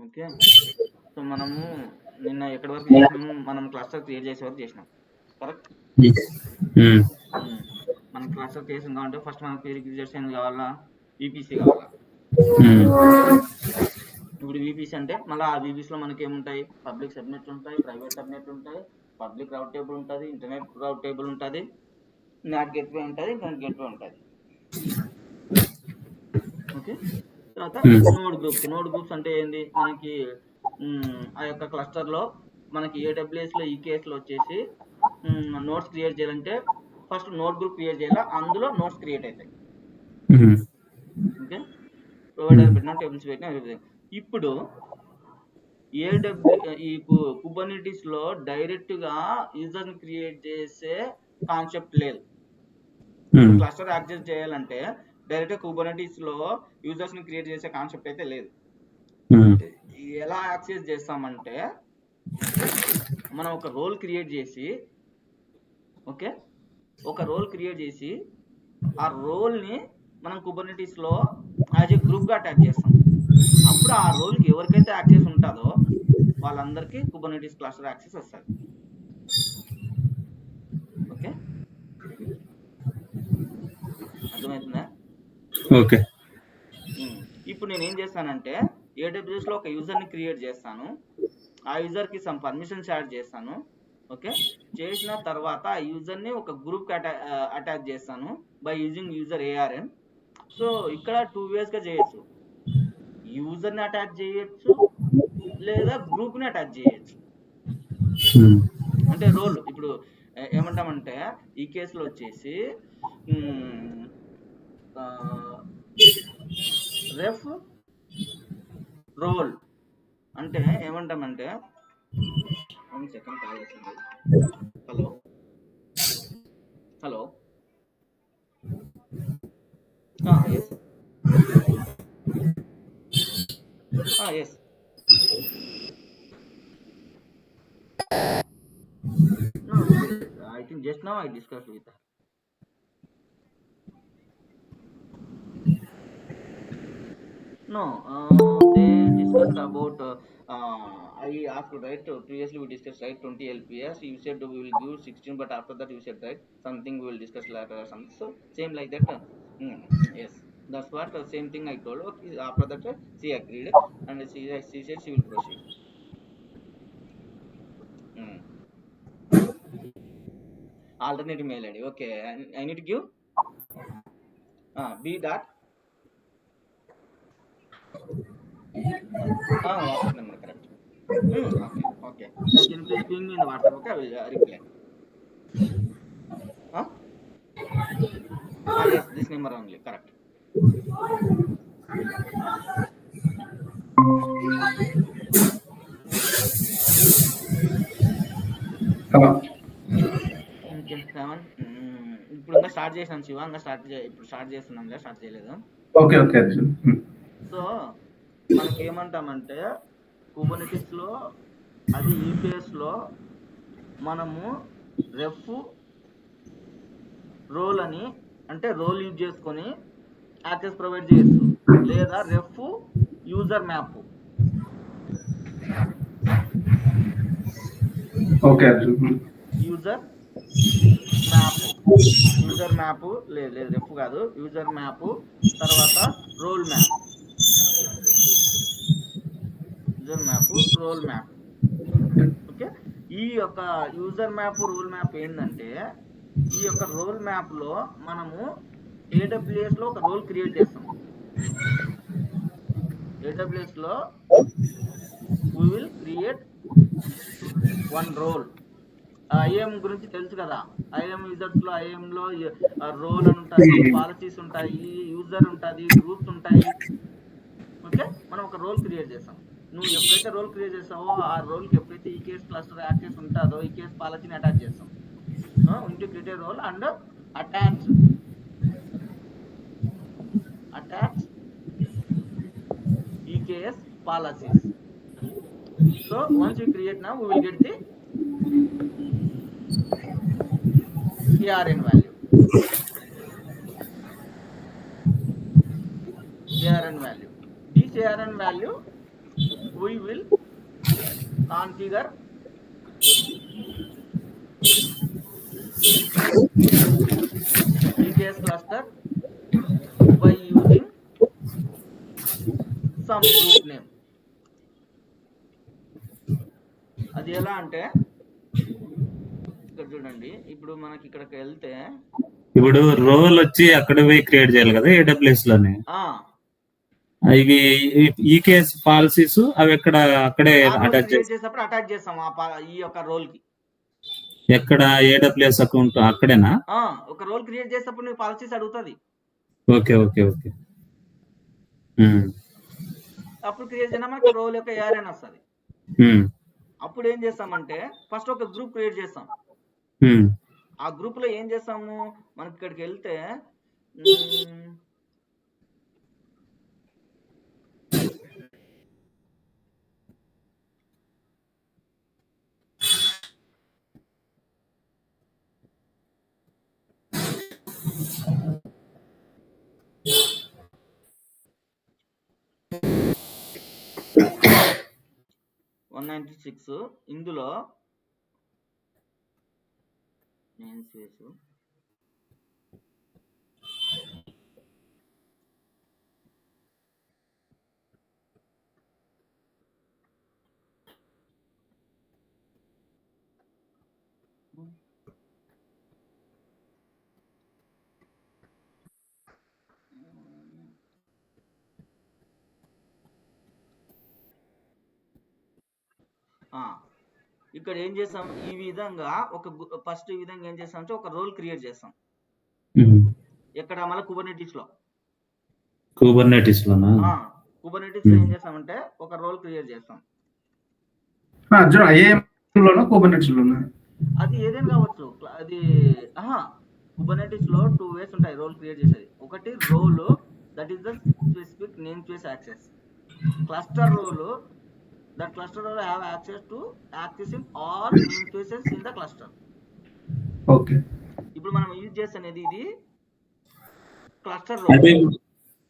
Okay. So మనము నిన్న ఎక్కడి వరకు చేసినాము, మనం క్లస్టర్ క్రియేట్ చేసే వరకు చేసినాం, కరెక్ట్. మనం క్లస్టర్ చేసింది కాబట్టి ఫస్ట్ మనకు ప్రీరిక్విజిట్స్ ఏంది కావాలా, విపిసి కావాలా. ఇప్పుడు విపిసి అంటే మళ్ళీ ఆ విపిసిలో మనకి ఏముంటాయి, పబ్లిక్ సబ్నెట్ ఉంటాయి, ప్రైవేట్ సబ్నెట్ ఉంటాయి, పబ్లిక్ రౌట్ టేబుల్ ఉంటుంది, ఇంటర్నెట్ రౌట్ టేబుల్ ఉంటుంది, నాట్ గేట్వే ఉంటుంది, ఇంటర్నెట్ గేట్వే ఉంటుంది. ఓకే. తర్వాత నోడ్ గ్రూప్స్ అంటే ఏంది, మనకి ఆ యొక్క క్లస్టర్లో మనకి ఏడబ్ల్యూఎస్లో ఈ కేసులో వచ్చేసి నోట్స్ క్రియేట్ చేయాలంటే ఫస్ట్ నోట్ గ్రూప్ క్రియేట్ చేయాలి, అందులో నోట్స్ క్రియేట్ అవుతాయి. ఓకే. ప్రొవైడర్ పెట్టిన టేబుల్స్ పెట్టిన. ఇప్పుడు ఈ కుబర్నెటిస్లో డైరెక్ట్గా యూజర్ని క్రియేట్ చేసే కాన్సెప్ట్ లేదు. క్లస్టర్ యాక్సెస్ చేయాలంటే డైరెక్ట్ కుబర్నెటిస్లో యూజర్స్ని క్రియేట్ చేసే కాన్సెప్ట్ అయితే లేదు. ఎలా యాక్సెస్ చేస్తామంటే మనం ఒక రోల్ క్రియేట్ చేసి, ఓకే, ఒక రోల్ క్రియేట్ చేసి ఆ రోల్ని మనం కుబర్నెటిస్లో యాజ్ ఏ గ్రూప్గా అటాచ్ చేస్తాం. అప్పుడు ఆ రోల్కి ఎవరికైతే యాక్సెస్ ఉంటుందో వాళ్ళందరికీ కుబర్నెటిస్ క్లస్టర్ యాక్సెస్ వస్తుంది. ఓకే, అర్థమవుతుందా? ఓకే. ఇప్పుడు నేను ఏం చేస్తానంటే ఏడబ్ల్యూఎస్లో ఒక యూజర్ని క్రియేట్ చేస్తాను, ఆ యూజర్కి సమ్ పర్మిషన్స్ యాడ్ చేస్తాను. ఓకే, చేసిన తర్వాత ఆ యూజర్ని ఒక గ్రూప్కి అటాచ్ చేస్తాను by using user ARN. So ఇక్కడ 2 వేస్గా చేయొచ్చు, యూజర్ని అటాచ్ చేయొచ్చు లేదా గ్రూప్ని అటాచ్ చేయొచ్చు. అంటే రోల్ ఇప్పుడు ఏమంటామంటే ఈ కేసులో వచ్చేసి రెఫ్ రోల్ అంటే ఏమంటామంటే, 1 సెకండ్ కాల్ చేసింది. Hello hello, yes yes, I think just now I discussed with her. No, they discussed about I asked, right, previously we discussed, right, 20 LPS, you said we will give 16, but after that you said, right, something we will discuss later or something. So same like that. Yes, that's what same thing I told. Okay, after that she agreed and she said she will proceed. Alternative mail ID. Okay, I need to give B dot WhatsApp number, correct. Okay. Can you please ping me in the WhatsApp? Okay, I will reply. Yes, this number only, correct. Okay, 7. ఇప్పుడు ఇంకా start చేసాను శివ, ఇంకా ఇప్పుడు start చేస్తున్నాం, start చేయలేదు. Okay okay. So మనకి ఏమంటామంటే కుబర్నెటిస్లో అది ఈపీఎస్లో మనము రెఫ్ రోల్ అని అంటే రోల్ యూజ్ చేసుకొని యాక్సెస్ ప్రొవైడ్ చేయొచ్చు, లేదా ref user map. Okay. User map లేదు రెఫ్ కాదు, యూజర్ మ్యాప్, తర్వాత role map, user map role map. Okay, ఈ యొక్క యూజర్ మ్యాప్ రోల్ మ్యాప్ ఏంటంటే ఈ యొక్క రోల్ మ్యాప్లో మనము ఏడబ్ల్యూఎస్లో ఒక రోల్ క్రియేట్ చేస్తాం. ఏడబ్ల్యూఎస్లో we will create one role. IAM గురించి తెలుసు కదా, ఐఎం యూజర్స్లో ఐఎంలో రోల్ అని ఉంటుంది, పాలసీస్ ఉంటాయి, యూజర్ ఉంటుంది, గ్రూప్స్ ఉంటాయి. ఓకే, మనం ఒక రోల్ క్రియేట్ చేస్తాం. నువ్వు ఎప్పుడైతే రోల్ క్రియేట్ చేస్తావో ఆ రోల్కి ఎప్పుడైతే ఈ కేస్ క్లస్టర్ యాక్సెస్ ఉంటుందో ఈ కేస్ పాలసీని అటాచ్ చేస్తాం. Into create role and attach ఈ కేస్ policies. So once you create now, we will get the ARN value. ARN value. This ARN value we will configure EKS cluster by using some group name. అది ఎలా అంటే ఇక్కడ చూడండి, ఇప్పుడు మనకి ఇక్కడికి వెళ్తే ఇప్పుడు రోల్ వచ్చి అక్కడ పోయి క్రియేట్ చేయాలి కదా ఏడబ్ల్యూఎస్ లోనే. ఇవి ఈకేఎస్ పాలసీస్ అవి ఎక్కడ అక్కడే అటాచ్ చేసేటప్పుడు అటాచ్ చేస్తాం ఈ యొక్క రోల్ కి. ఎక్కడ ఏడబ్ల్యూఎస్ అకౌంట్ అక్కడేనా? ఒక రోల్ క్రియేట్ చేసేటప్పుడు నీకు పాలసీస్ అడుగుతుంది. Okay okay okay. అప్పుడు క్రియేట్ చేసినా మనకి రోల్ యొక్క ఏఆర్ఎన్ వస్తుంది. అప్పుడు ఏం చేస్తామంటే ఫస్ట్ ఒక గ్రూప్ క్రియేట్ చేస్తాం. ఆ గ్రూప్ లో ఏం చేస్తాము, మనకి ఇక్కడికి వెళ్తే 196 ఇందులో నేను చేసు ఇక్కడ ఏం చేస్తాం, ఈ విధంగా ఒక ఫస్ట్ ఈ విధంగా ఏం చేస్తాం అంటే ఒక రోల్ క్రియేట్ చేస్తాం. ఎక్కడ మళ్ళీ కుబర్నెటిస్ లో ఏం చేస్తామంటే ఒక రోల్ క్రియేట్ చేస్తాం. అది ఏదైనా కావచ్చు. అది కుబర్నెటిస్ లో 2 వేస్ ఉంటాయి రోల్ క్రియేట్ చేసేది. ఒకటి role that is the specific namespace access. Cluster role, that cluster will have access to accessing all namespaces in the cluster. Okay. ఇప్పుడు మనం యూజ్ చేసేది ఇది క్లస్టర్ రోల్.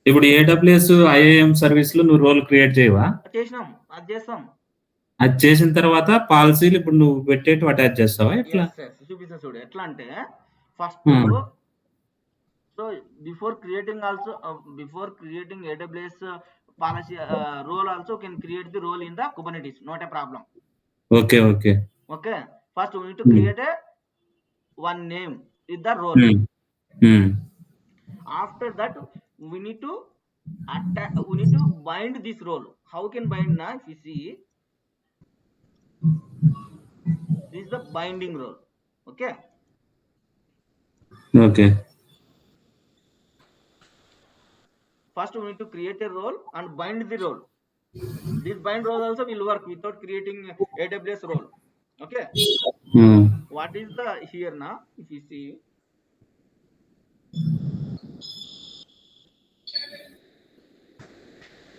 ఇప్పుడు AWS IAM సర్వీస్ లో నువ్వు role create చేయవా? చేసినాం, అది చేస్తాం. అది చేసిన తర్వాత పాలసీలు ఇప్పుడు నువ్వు పెట్టేటి అటాచ్ చేస్తావా? ఎట్లా చూపిస్తా చూడు. ఎట్లా అంటే first so before creating AWS policy role also can create the role in the Kubernetes, not a problem. Okay. First we need to create one name with the role. After that we need to bind this role. How can bind now? If you see, this is the binding role. Okay. First we need to create a role and bind the role. This bind role also will work without creating AWS role. Okay. What is the here now? If you see,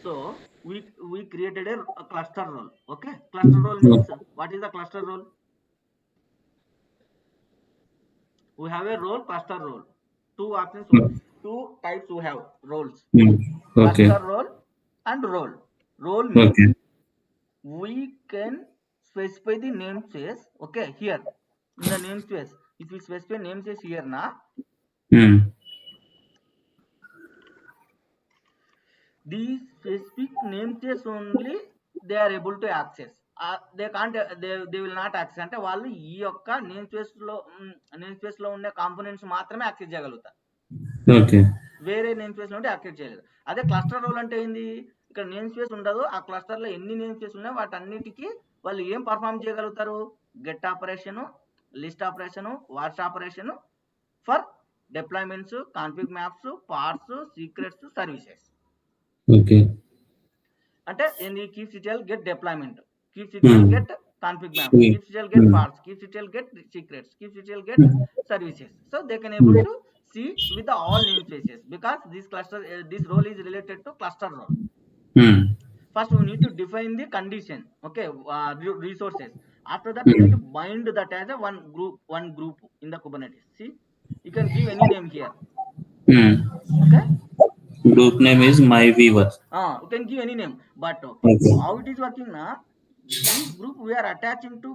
so we created a cluster role. Okay. Cluster role means what is the cluster role? We have a role, cluster role. Two options. 2 types we have roles. Cluster role and role. Role means we can specify the namespace. Okay, here in the namespace, if we specify namespace here now, these specific namespace only they are able to access. They can't. They will not access. అంటే వాళ్ళు ఈ యొక్క namespace లో ఉండే components మాత్రమే access చేయగలుగుతారు. వేరే name space లో ఉంటే యాక్సెస్ చేయలేదు. అదే క్లస్టర్ రోల్ అంటే ఏంది, ఇక్కడ నేమ్ స్పేస్ ఉండదు. ఆ క్లస్టర్ లో ఎన్ని నేమ్ స్పేస్ ఉన్నాయో వాటన్నిటికీ వాళ్ళు ఏం పర్ఫామ్ చేయగలుగుతారు? Get operation, list operation, watch operation for deployments, config maps, parts, secrets, services. అంటే ఏంది, keepctl get deployment, keepctl get config map, keepctl get parts, keepctl get secrets, keepctl get services. So they can able to see with the all namespaces because this cluster this role is related to cluster role. First we need to define the condition. Okay, resources. After that we need to bind that as a one group in the Kubernetes. See, you can give any name here. Okay, Group name is MyWeaver. You can give any name, but Okay. how it is working now, this group we are attaching to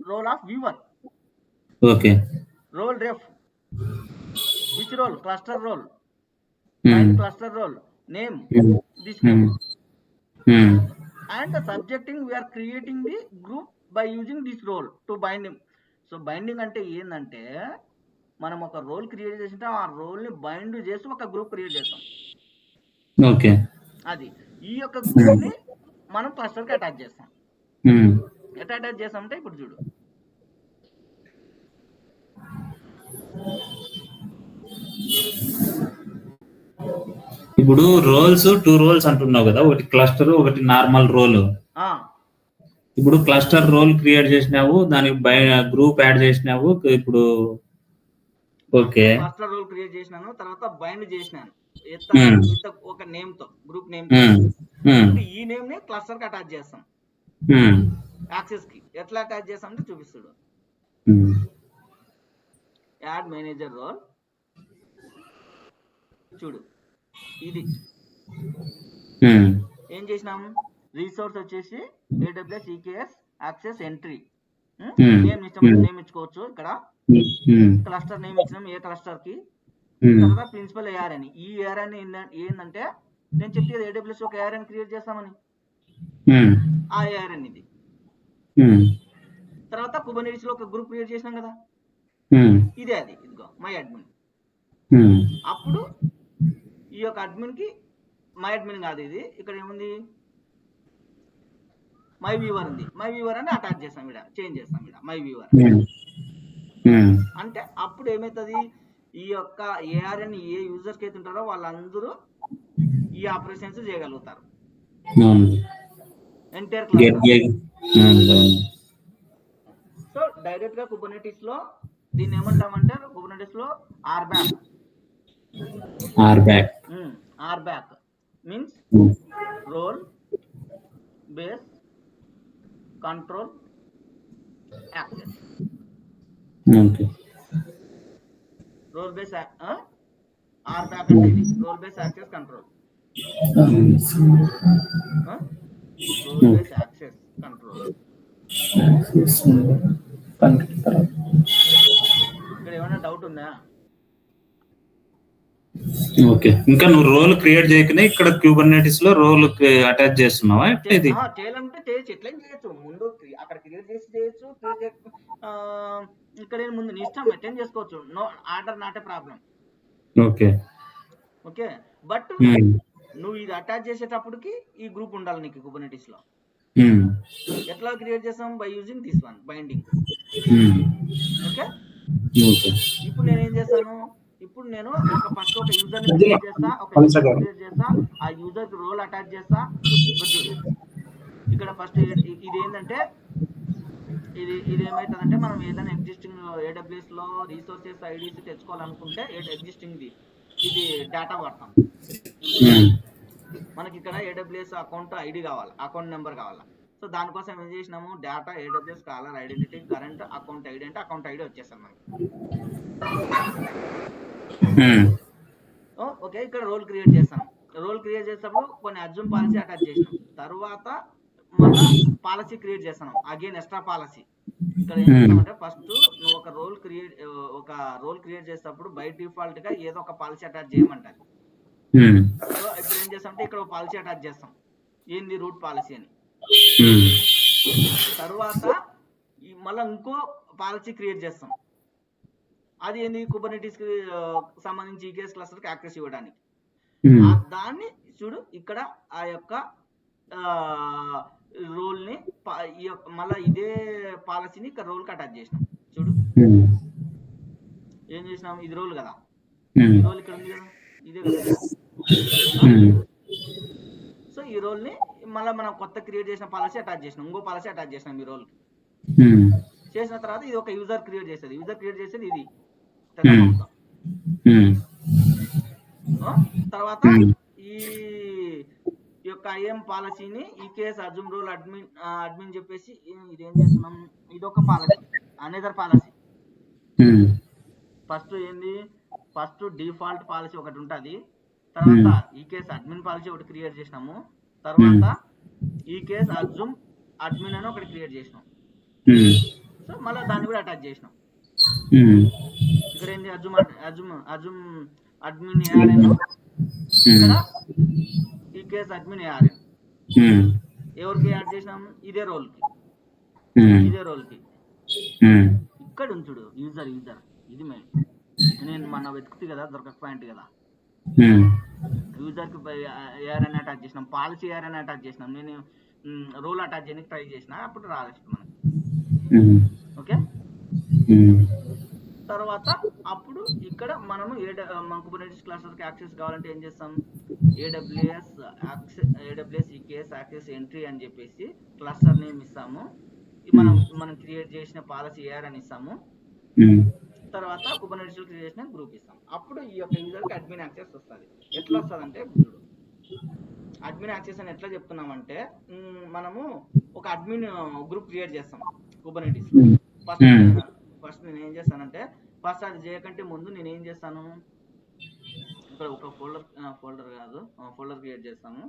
role of viewer. Okay. Role ref, which role? Cluster role, Hmm. bind cluster role, name, this name, and the subjecting we are creating the group by using this role to bind him. So binding అంటే ఏంటంటే మనం ఒక role create చేసింటే ఆ role ని bind చేసి ఒక group create చేస్తాం. ఓకే. అది ఈ యొక్క గ్రూప్ ని మనం క్లస్టర్ కి అటాచ్ చేస్తాం. ఎట్లా అటాచ్ చేస్తామంటే ఇప్పుడు చూడు, ఇప్పుడు రోల్స్ 2 రోల్స్ అంటున్నావు కదా, ఒకటి క్లస్టర్ ఒకటి నార్మల్ రోల్. ఇప్పుడు క్లస్టర్ రోల్ క్రియేట్ చేసినావు, దానికి గ్రూప్ యాడ్ చేసినావు. ఇప్పుడు ఓకే, క్లస్టర్ రోల్ క్రియేట్ చేసినాను, తర్వాత బైండ్ చేసినాను ఒక నేమ్ తో, గ్రూప్ నేమ్. ఈ నేమ్ ని క్లస్టర్ కి అటాచ్ చేస్తాం, యాక్సెస్ కి. ఎట్లా అటాచ్ చేస్తాం అంటే చూపిస్తాడు. యాడ్ మేనేజర్ రోల్ చూడు, ఇది ఏం చేసినాము, రిసోర్స్ వచ్చేసి AWS EKS access entry name name ఇచ్చుకోవచ్చు. ఇక్కడ క్లస్టర్ నేమ్ ఇచ్చినాం, ఏ క్లస్టర్ కి. తర్వాత ప్రిన్సిపల్ AR అని. ఈ AR అని ఏంటంటే నేను చెప్పేది AWS ఒక AR అని క్రియేట్ చేస్తామని, ఆ AR అని ఇది. తర్వాత కుబర్నెటిస్ లో ఒక గ్రూప్ క్రియేట్ చేసినాం కదా, ఇదే అది. ఇదిగో మై అడ్మిన్. అప్పుడు ఈ యొక్క అడ్మిన్ కి, మై అడ్మిన్ కాదు ఇది, ఇక్కడ ఏముంది మై వ్యూవర్ ఉంది. మై వ్యూవర్ అని అటాచ్ చేస్తాం, ఇక్కడ చేంజ్ చేస్తాం, ఇక్కడ మై వ్యూవర్ అంటే అప్పుడు ఏమవుతుంది, ఈ యొక్క ARN ఏ యూజర్స్ అయితే ఉంటారో వాళ్ళందరూ ఈ ఆపరేషన్స్ చేయగలుగుతారు. Entire class. సో డైరెక్ట్ గా కుబర్నెటిస్ లో దీన్ని ఏమంటామంటే, కుబర్నెటిస్ లో RBAC means role base control access. Role base RBAC అంటే ఇది, role base access control. Role base access control. ఇక్కడ ఏమైనా డౌట్ ఉందా? ఓకే, ఇంకా నువ్వు రోల్ క్రియేట్ చేయకనే ఇక్కడ కుబర్నెటిస్ లో రోల్ అటాచ్ చేస్తున్నావా? చేయాలంటే చేయొచ్చు, ఎట్లయినా చేయొచ్చు. ముందు అక్కడ క్రియేట్ చేసి చేయొచ్చు, ఇక్కడ ముందు నీ ఇష్టం అటెండ్ చేసుకోవచ్చు. No order, not a problem. Okay okay, but నువ్వు ఇది అటాచ్ చేసేటప్పటికి ఈ గ్రూప్ ఉండాలి నీకు కుబర్నెటిస్ లో. ఎట్లా క్రియేట్ చేస్తాం? By using this one, binding. Okay, ఇప్పుడు నేను ఏం చేస్తాను, ఇప్పుడు నేను ఒక ఫస్ట్ ఒక యూజర్ ని క్రియేట్ చేస్తా, ఆ యూజర్ కి రోల్ అటాచ్ చేస్తా. ఇక్కడ ఫస్ట్ ఇది ఏంటంటే, ఇది ఏమైతుందంటే, మనం ఏదైనా ఎగ్జిస్టింగ్ AWS లో రిసోర్సెస్ ఐడీస్ తెచ్చుకోవాలనుకుంటే ఎగ్జిస్టింగ్ ఇది డేటా వాడతాం. మనకి ఇక్కడ AWS అకౌంట్ ఐడి కావాలి, అకౌంట్ నెంబర్ కావాలి. సో దానికోసం ఏం చేసినాము, data AWS caller identity current account ID అంటే అకౌంట్ ఐడి వచ్చేస్తాం మనకి. ఓకే, ఇక్కడ రోల్ క్రియేట్ చేస్తాం. రోల్ క్రియేట్ చేసేటప్పుడు కొన్ని అజ్యూమ్ పాలసీ అటాచ్ చేసినాం. తర్వాత మళ్ళీ పాలసీ క్రియేట్ చేస్తాం, అగైన్ ఎక్స్ట్రా పాలసీ. ఇక్కడ ఏం చేస్తామంటే, ఫస్ట్ నువ్వు ఒక రోల్ క్రియేట్ చేసేటప్పుడు బై డిఫాల్ట్ గా ఏదో ఒక పాలసీ అటాచ్ చేయమంటారు. సో ఇప్పుడు ఏం చేస్తామంటే, ఇక్కడ ఒక పాలసీ అటాచ్ చేస్తాం, ఏంది రూట్ పాలసీ అని. తర్వాత మళ్ళీ ఇంకో పాలసీ క్రియేట్ చేస్తాం, అది ఏంది కుబర్నెటిస్ కి సంబంధించి EKS క్లస్టర్ కి యాక్సెస్ ఇవ్వడానికి. దాన్ని చూడు, ఇక్కడ ఆ యొక్క రోల్ ని మళ్ళీ ఇదే పాలసీని ఇక్కడ రోల్ కి అటాచ్ చేసినాం. చూడు ఏం చేసినాం, ఇది రోల్ కదా, ఈ రోల్ ఇక్కడ ఉంది కదా, ఇదే కదా. సో ఈ రోల్ ని మళ్ళీ మనం కొత్త క్రియేట్ చేసిన పాలసీ అటాచ్ చేసినాం, ఇంకో పాలసీ అటాచ్ చేసినాం ఈ రోల్ కి. చేసిన తర్వాత ఇది ఒక యూజర్ క్రియేట్ చేసేది, ఇది తర్వాత ఈ యొక్క IAM పాలసీని EKS అజ్యూమ్ రోల్ అడ్మిన్ చెప్పేసి ఇదేం చేస్తున్నాం, ఇదొక పాలసీ, అనదర్ పాలసీ. ఫస్ట్ ఏంది, ఫస్ట్ డిఫాల్ట్ పాలసీ ఒకటి ఉంటుంది, తర్వాత ఈ కేస్ అడ్మిన్ పాలసీ ఒకటి క్రియేట్ చేసినాము. తర్వాత ఈ కేస్ అజ్యూమ్ అడ్మిన్ అని ఒకటి క్రియేట్ చేసినాం. సో మళ్ళీ దాన్ని కూడా అటాచ్ చేసినాం. ఇక్కడ ఏంటి అజ్యూమ్ అడ్మిన్ ఏఆర్ఎన్, ఇక్కడ ఈ కేస్ అడ్మిన్ ఏఆర్ఎన్. ఎవరికి యాడ్ చేసినాం? ఇదే రోల్ కి. ఇక్కడ ఉంచుడు యూజర్ ఇది మెయిన్. నేను మన వెతుకుతుంది కదా దొరకకపోయింట్ కదా, యూజర్ కి ఏఆర్ఎన్ అటాచ్ చేసినాం, పాలసీ ఏఆర్ఎన్ అటాచ్ చేసినాం. నేను రోల్ అటాచ్ చేయడానికి ట్రై చేసిన, అప్పుడు రాలేదు మనకి. ఓకే, తర్వాత అప్పుడు ఇక్కడ మనము మన కుబర్నెటిస్ క్లస్టర్కి యాక్సెస్ కావాలంటే ఏం చేస్తాం? ఏడబ్ల్యూఎస్ ఈకేఎస్ యాక్సెస్ ఎంట్రీ అని చెప్పేసి క్లస్టర్ నేమ్ ఇస్తాము. మనం క్రియేట్ చేసిన పాలసీ ఏఆర్ అని ఇస్తాము. తర్వాత కుబర్నెటిస్ క్రియేట్ చేసిన గ్రూప్ ఇస్తాం. అప్పుడు ఈ యొక్క యూజర్కి అడ్మిన్ యాక్సెస్ వస్తుంది. ఎట్లా వస్తుంది అంటే, చూడు, అడ్మిన్ యాక్సెస్ అని ఎట్లా చెప్తున్నామంటే, మనము ఒక అడ్మిన్ గ్రూప్ క్రియేట్ చేస్తాం కుబర్నెటిస్. ఫస్ట్ నేను ఏం చేస్తానంటే, ఫస్ట్ అది చేయకంటే ముందు నేను ఏం చేస్తాను, ఇక్కడ ఒక ఫోల్డర్ క్రియేట్ చేస్తాము,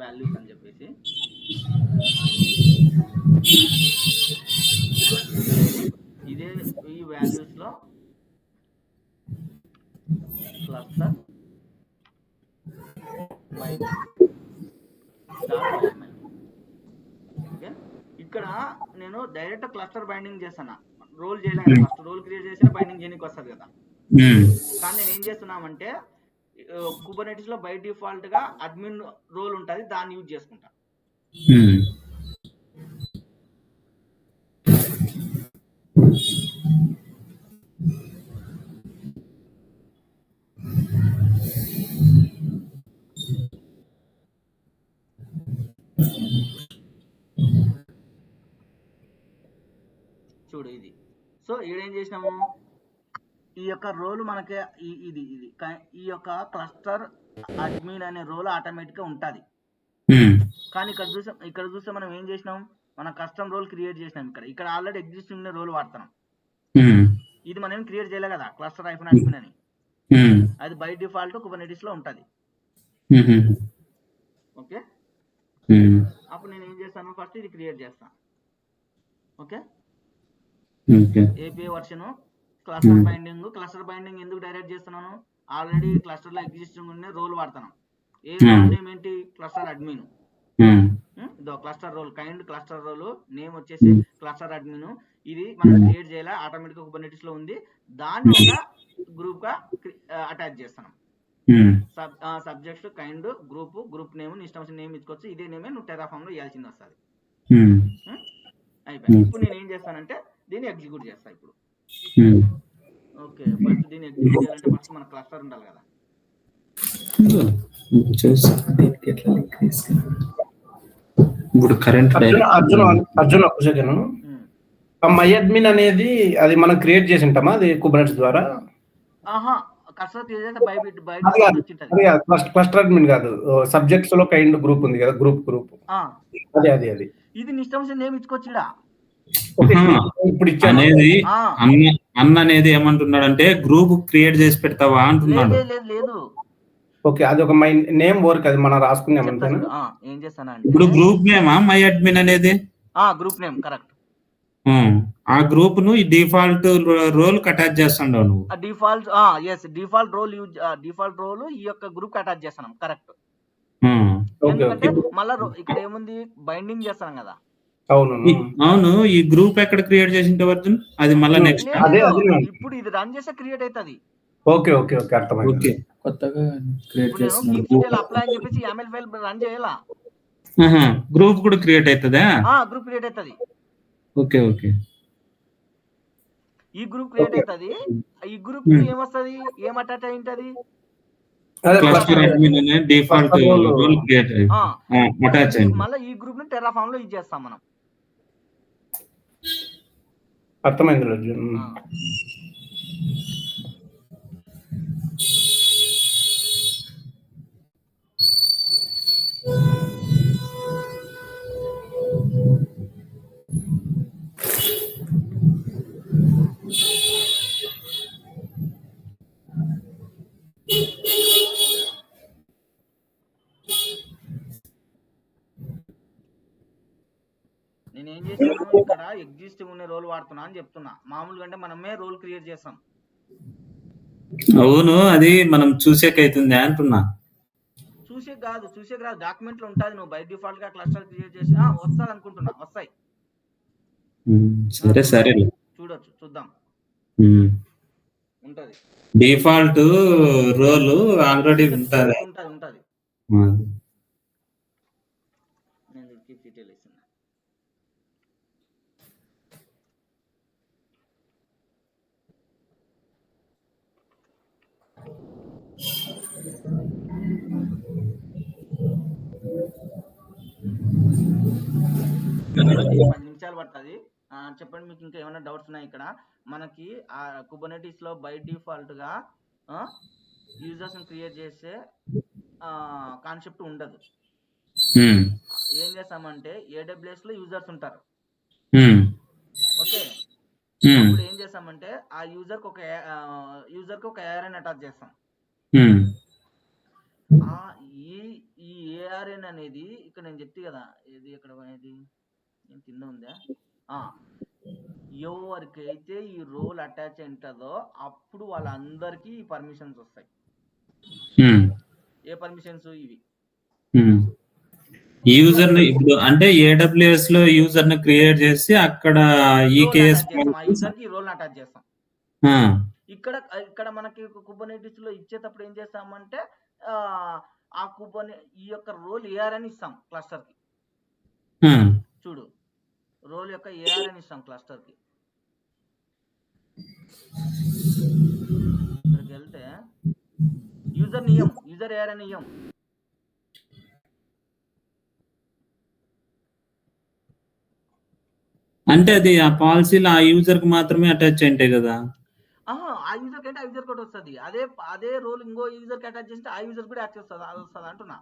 వాల్యూస్ అని చెప్పేసి. ఇదే ఈ వాల్యూస్ లో క్లస్టర్ ఓకే, ఇక్కడ నేను డైరెక్ట్ క్లస్టర్ బైండింగ్ చేస్తాను. రోల్ చేయలేదు, ఫస్ట్ రోల్ క్రియేట్ చేసిన బైండింగ్ చేయడానికి వస్తుంది కదా. కానీ నేను ఏం చేస్తున్నామంటే, కుబర్నెటిస్ లో బై డిఫాల్ట్ గా అడ్మిన్ రోల్ ఉంటుంది, దాన్ని యూజ్ చేసుకుంటా. చూడు ఇది. సో ఈడేం చేసినాము, ఈ యొక్క రోల్ మనకి ఇది ఈ యొక్క క్లస్టర్ అడ్మిన్ అనే రోల్ ఆటోమేటిక్ గా ఉంటుంది. కానీ ఇక్కడ చూస్తే మనం ఏం చేసినాం, మన కస్టమ్ రోల్ క్రియేట్ చేసినాం. ఇక్కడ ఆల్రెడీ ఎగ్జిస్టింగ్ రోల్ వాడుతున్నాం. ఇది మనం క్రియేట్ చేయలే కదా, క్లస్టర్ ఐఫోన్ అడ్మిన్ అని. అది బై డిఫాల్ట్ కుబర్నెటిస్ లో ఉంటుంది. ఓకే, అప్పుడు నేను ఏం చేస్తాను, ఫస్ట్ ఇది క్రియేట్ చేస్తాను. Okay, API version, cluster binding ఎందుకు డైరెక్ట్ చేస్తున్నాను, ఆల్రెడీ క్లస్టర్ లో ఎగ్జిస్టింగ్ ఉన్న రోల్ వాడుతున్నాం. ఏ నేమ్ ఏంటి, cluster admin. Cluster role kind cluster role name వచ్చేసి క్లస్టర్ అడ్మిన్. ఇది మనం క్రియేట్ చేయాలి, ఆటోమేటిక్ కుబర్నెటిస్ లో ఉంది. దాన్ని ఒక గ్రూప్ గా అటాచ్ చేస్తున్నాం. సబ్జెక్ట్ కైండ్ గ్రూప్ నేమ్ ఇష్టం నేమ్ ఇచ్చుకోవచ్చు. ఇదే నేమే నువ్వు టెరాఫామ్ లో ఇవ్వాల్సింది వస్తుంది. అయిపోయింది. ఇప్పుడు నేను ఏం చేస్తానంటే దీన్ని ఎగ్జిక్యూట్ చేస్తా ఇప్పుడు. ఓకే, ఫస్ట్ దీన్ని ఎగ్జిక్యూట్ చేయాలంటే ఫస్ట్ మన క్లస్టర్ ఉండాలి కదా. ఇప్పుడు కరెంట్ అర్జున్ ఒక సెకండ్, మై అడ్మిన్ అనేది అది మనం క్రియేట్ చేసి ఉంటామా అది కుబర్నెటిస్ ద్వారా? క్లస్టర్ అడ్మిన్ కాదు, సబ్జెక్ట్స్ లో కైండ్ గ్రూప్ ఉంది కదా, గ్రూప్ అది ఇది ఇష్టం నేమ్ ఇచ్చుకోవచ్చుడా. ఇప్పుడు అనేది అన్న అనేది ఏమంటున్నాడంటే గ్రూప్ క్రియేట్ చేసి పెడతావా అంటున్నాడు. లేదు, ఓకే, అది ఒక మై నేమ్ వర్క్, అది మనం రాసుకున్నాం. ఏం చేస్తానంటే ఇప్పుడు గ్రూప్ నేమా మై అడ్మిన్ అనేది? Group name correct. ఆ గ్రూప్ ను ఈ డిఫాల్ట్ రోల్ అటాచ్ చేస్తున్నావు నువ్వు. డిఫాల్ట్ రోల్ ఈ యొక్క గ్రూప్ అటాచ్ చేస్తున్నాం. కరెక్ట్. ఎందుకంటే మళ్ళా ఇక్కడ ఏముంది, బైండింగ్ చేస్తాం కదా. అవును, ఈ గ్రూప్ ఎక్కడ క్రియేట్ చేసింటే వర్జన్ అది మళ్ళీ నెక్స్ట్ ఇప్పుడు ఇది రన్ చేస్తే క్రియేట్ అవుతుంది. ఓకే ఓకే ఓకే, అర్థమైంది. కొత్తగా క్రియేట్ చేస్తున్నాను అప్లై అని చెప్పేసి YAML ఫైల్ రన్ చేయాలా, గ్రూప్ కూడా క్రియేట్ అవుతుందా? గ్రూప్ క్రియేట్ అవుతుంది. ఓకే ఓకే, ఈ గ్రూప్ క్రియేట్ అవుతుంది. ఈ గ్రూప్ ఏమొస్తుంది, ఏం అటాచ్ అయి ఉంటది, క్లస్టర్ అడ్మిన్ అనే డిఫాల్ట్ రోల్ క్రియేట్ అటాచ్ అయ్యింది. మళ్ళీ ఈ గ్రూప్ ని టెరాఫామ్ లో యూజ్ చేస్తాం మనం. అర్థమైంది. ఇక్కడ ఎగ్జిస్టింగ్ ఉన్న రోల్ వాడుతున్నా అని చెప్తున్నా. మామూలుగా అంటే మనమే రోల్ క్రియేట్ చేస్తాం. అవును, అది మనం చూసేకైతుంది అంటున్నా. చూసే కాదు డాక్యుమెంట్ లో ఉంటుంది. నువ్వు బై డిఫాల్ట్ గా క్లస్టర్ క్రియేట్ చేసి వస్తాది అనుకుంటున్నా. వస్తాయి. సరే చూడొచ్చు, చూద్దాం. ఉంటది డిఫాల్ట్ రోల్ ఆల్రెడీ ఉంటది. నేను డీటెయిల్ ఇస్తున్నా. ఇది 10 నిమిషాలు పడుతుంది. చెప్పండి, మీకు ఇంకా ఏమైనా డౌట్స్ ఉన్నాయి? ఇక్కడ మనకి ఆ కుబర్నెటిస్ లో బై డిఫాల్ట్ గా యూజర్స్ క్రియేట్ చేసే కాన్సెప్ట్ ఉండదు. ఏం చేస్తామంటే AWS లో యూజర్స్ ఉంటారు. ఓకే, ఇప్పుడు ఏం చేస్తామంటే ఆ యూజర్ కి ఒక ARN అటాచ్ చేస్తాం. ఈ ARN అనేది ఇక్కడ నేను చెప్తే కదా, ఇది ఇక్కడ ఇది కింద ఉందా, ఎవరికైతే ఈ రోల్ అటాచ్ ఉంటుందో అప్పుడు వాళ్ళందరికీ ఈ పర్మిషన్స్ వస్తాయి. ఏ పర్మిషన్స్? ఇవి యూజర్ ని ఇప్పుడు అంటే AWS లో యూజర్ ని క్రియేట్ చేసి అక్కడ EKS యూజర్ కి రోల్ అటాచ్ చేస్తాం. ఇక్కడ మనకి కుబర్నెటిస్ లో ఇచ్చేటప్పుడు ఏం చేస్తామంటే ఆ ఈ యొక్క రోల్ ARN ఇస్తాం క్లస్టర్ కి. చూడు, రోల్ యొక్క ARN ఇస్తాం క్లస్టర్ కి. ఇక్కడికి వెళ్తే యూజర్ ARN ఇయ్యం. అంటే అది ఆ పాలసీలో ఆ యూజర్ కి మాత్రమే అటాచ్ అయింటాయి కదా. ఆ యూజర్ కంటే ఆ యూజర్ కూడా వస్తుంది. అదే రోల్ ఇంకో యూజర్ కి అటాచ్ చేస్తే ఆ యూజర్ కూడా యాక్సెస్ వస్తుంది అంటున్నా.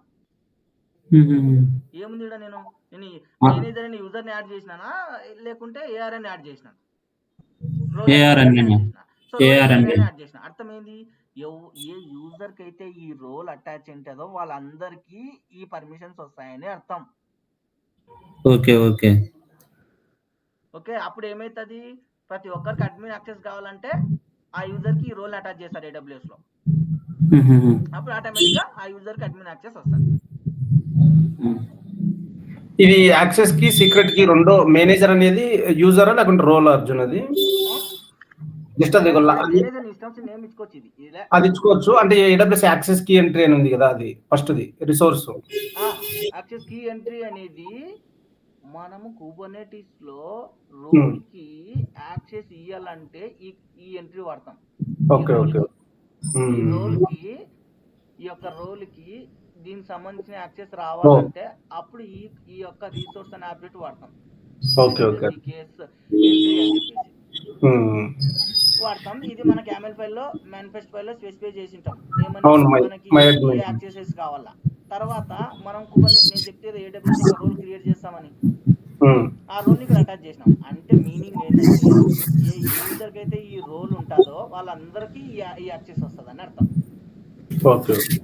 ఏముంది ఇక్కడ? నేను మేనేజర్ అని యూజర్ ని యాడ్ చేసినానా లేకుంటే ARN యాడ్ చేసిన? యాడ్ చేసిన. అర్థమైంది? ఏ యూజర్ కి అయితే ఈ రోల్ అటాచ్ ఉంటుందో వాళ్ళందరికీ ఈ పర్మిషన్స్ వస్తాయని అర్థం. ఓకే, అప్పుడు ఏమైతుంది? ప్రతి ఒక్కరికి అడ్మిన్ యాక్సెస్ కావాలంటే ఆ యూజర్ కి ఈ రోల్ అటాచ్ చేస్తారు AWS లో. అప్పుడు ఆటోమేటిక్ గా ఆ యూజర్ కి అడ్మిన్ యాక్సెస్ వస్తుంది. ఇది యాక్సెస్ కి సీక్రెట్ కి రెండో మేనేజర్ అనేది యూజర్ లేకుంటే రోల్ అర్జున్? అది అది ఇచ్చుకోవచ్చు. అంటే AWS యాక్సెస్ కీ ఎంట్రీ అని ఉంది కదా, అది first the resource. Access key entry అనేది మనము కుబర్నెటిస్ లో రోల్ కి యాక్సెస్ ఇవ్వాలంటే ఈ ఎంట్రీ వాడతాం. రోల్ కి ఈ యొక్క రోల్ కి దీనికి సంబంధించిన యాక్సెస్ రావాలంటే అప్పుడు ఈ యొక్క రిసోర్స్ అనే ఆబ్జెక్ట్ వాడతాం. వాడతాం. ఇది మన YAML ఫైల్లో మేనిఫెస్ట్ ఫైల్లో స్పెసిఫై చేసి ఉంటాం. ఏమని మనకి యాక్సెసెస్ కావాలా. తర్వాత మనం నేను చెప్తే AWS ఒక రోల్ క్రియేట్ చేస్తామని ఆ రోల్ ఇక్కడ అటాచ్ చేసినాం. అంటే మీనింగ్ ఏంటంటే ఏ యూజర్ కి అయితే ఈ రోల్ ఉంటుందో వాళ్ళందరికీ ఈ యాక్సెస్ వస్తుంది అని అర్థం.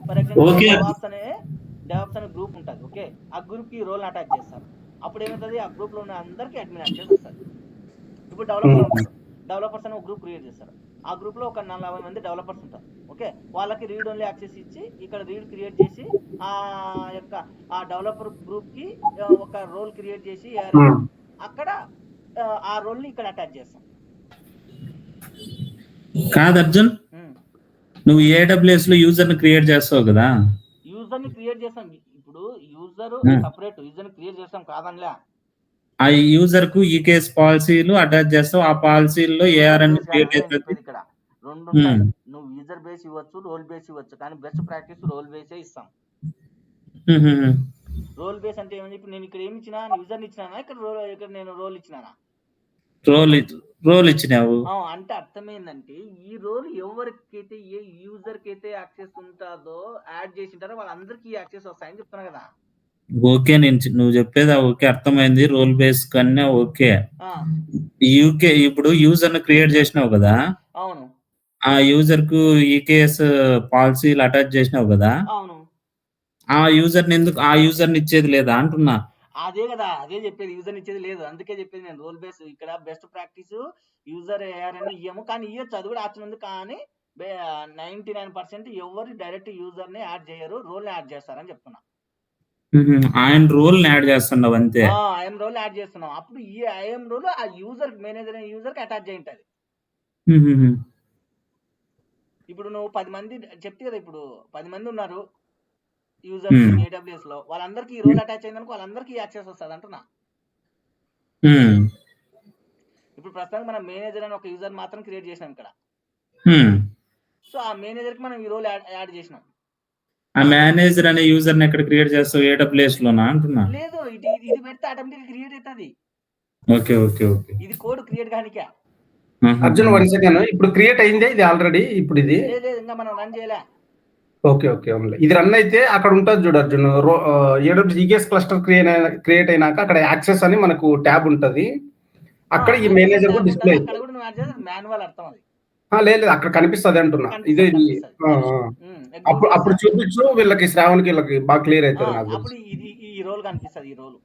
ఫర్ ఎగ్జాంపుల్ DevOps అనే గ్రూప్ ఉంటుంది. ఓకే, ఆ గ్రూప్ కి రోల్ అటాచ్ చేస్తారు. అప్పుడు ఏమవుతుంది? ఆ గ్రూప్ లో ఉన్న అందరికీ అడ్మిన్ యాక్సెస్ వస్తుంది. ఇప్పుడు డెవలపర్స్ అని ఒక గ్రూప్ క్రియేట్ చేస్తారు. ఆ గ్రూప్ లో ఒక 40 మంది డెవలపర్స్ ఉంటారు. ఓకే, వాళ్ళకి రీడ్ ఓన్లీ యాక్సెస్ ఇచ్చి ఇక్కడ రీడ్ క్రియేట్ చేసి ఆ డెవలపర్ గ్రూప్ కి ఒక రోల్ క్రియేట్ చేసి అక్కడ ఆ రోల్ ని ఇక్కడ అటాచ్ చేస్తాం. కాదు అర్జున్, నువ్వు AWS లో యూజర్ ని క్రియేట్ చేస్తావు కదా. యూజర్ ని క్రియేట్ చేస్తాం. ఇప్పుడు యూజర్ సెపరేట్ యూజర్ ని క్రియేట్ చేస్తాం కాదనిలే. ఆ యూజర్ కు EKS పాలసీలు అటాచ్ చేస్తావు. ఆ పాలసీల్లో ARN క్రియేట్ చేస్తుంది. ఇక్కడ రెండు ఉంటాయి. నువ్వు యూజర్ బేస్ ఇవ్వచ్చు, రోల్ బేస్ ఇవ్వచ్చు. కానీ బెస్ట్ ప్రాక్టీస్ రోల్ బేసే ఇస్తాం. రోల్ బేస్ అంటే ఏమని? ఇప్పుడు నేను ఇక్కడ ఏమి ఇచ్చినా, యూజర్ ని ఇచ్చినా, ఇక్కడ నేను రోల్ ఇచ్చినానా? రోల్ ఇచ్చినావు. అంటే అర్థమైందంటే ఈ రోల్ ఎవరికైతే ఏ యూజర్ కి అయితే యాక్సెస్ ఉంటుందో యాడ్ చేసి ఉంటారో వాళ్ళందరికీ యాక్సెస్ వస్తాయని చెప్తున్నా కదా. ఓకే, నువ్వు చెప్పేదా? ఓకే, అర్థమైంది. రోల్ బేస్ కన్నా ఓకే. ఇప్పుడు యూజర్ ని క్రియేట్ చేసినావు కదా. అవును. ఆ యూజర్ కు EKS పాలసీలు అటాచ్ చేసినావు కదా. అవును. ఆ యూజర్ ని ఎందుకు ఆ యూజర్ ని ఇచ్చేది లేదా అంటున్నా. అదే కదా, అదే చెప్పేది, యూజర్ ఇచ్చేది లేదు. అందుకే చెప్పేది నేను రోల్ బేస్ ఇక్కడ బెస్ట్ ప్రాక్టీస్ యూజర్ ఏఆర్ అని ఇయ్యము, కానీ ఇయ్యొచ్చు, అది కూడా ఆప్షన్ ఉంది. కానీ 99% ఎవరు డైరెక్ట్ యూజర్ ని యాడ్ చేయరు, రోల్ యాడ్ చేస్తారని చెప్తున్నా. ఆయన రోల్ యాడ్ చేస్తున్నావు అంతే. ఐఎం రోల్ యాడ్ చేస్తున్నాం. అప్పుడు ఈ ఐఎం రోల్ ఆ యూజర్ మేనేజర్ అనే యూజర్ కి అటాచ్ అయి ఉంటది. ఇప్పుడు నువ్వు 10 మంది చెప్తే కదా, ఇప్పుడు 10 మంది ఉన్నారు యూజర్ AWS లో, వాళ్ళందరికీ ఈ రోల్ అటాచ్ అయిందనుకో వాళ్ళందరికీ యాక్సెస్ వస్తుంది అంటున్నా. ఇప్పుడు ప్రస్తుతానికి మనం మేనేజర్ అని ఒక యూజర్ మాత్రం క్రియేట్ చేసినాం ఇక్కడ. సో ఆ మేనేజర్ కి మనం ఈ రోల్ యాడ్ చేసినాం. ఆ మేనేజర్ అనే యూజర్ ని ఎక్కడ క్రియేట్ చేస్తావు, AWS లోనా అంటున్నా? లేదు, ఇది పెడితే ఆటోమేటిక్ క్రియేట్ అవుతుంది. ఓకే ఓకే ఓకే, ఇది కోడ్ క్రియేట్ కానికే. అర్జున్ 1 సెకండ్, ఇప్పుడు క్రియేట్ అయిందే ఇది ఆల్రెడీ, ఇప్పుడు ఇది లేదు ఇంకా మనం రన్ చేయలే. ఓకే ఓకే, ఇది రన్ అయితే అక్కడ ఉంటుంది చూడు Arjun, AWS EKS cluster create అయినాక అక్కడ యాక్సెస్ అని మనకు ట్యాబ్ ఉంటుంది, అక్కడ ఈ మేనేజర్ కూడా డిస్ప్లే అక్కడ కూడా నువ్వు యాడ్ చేస్తే మాన్యువల్ అర్థం అది. లేదు అక్కడ కనిపిస్తుంది అంటున్నా, ఇదే అప్పుడు చూపించు వీళ్ళకి, శ్రావణ్కి వీళ్ళకి బాగా క్లియర్ అవుతుంది నాకు. అప్పుడు ఈ రోల్ కనిపిస్తుంది, ఈ రోల్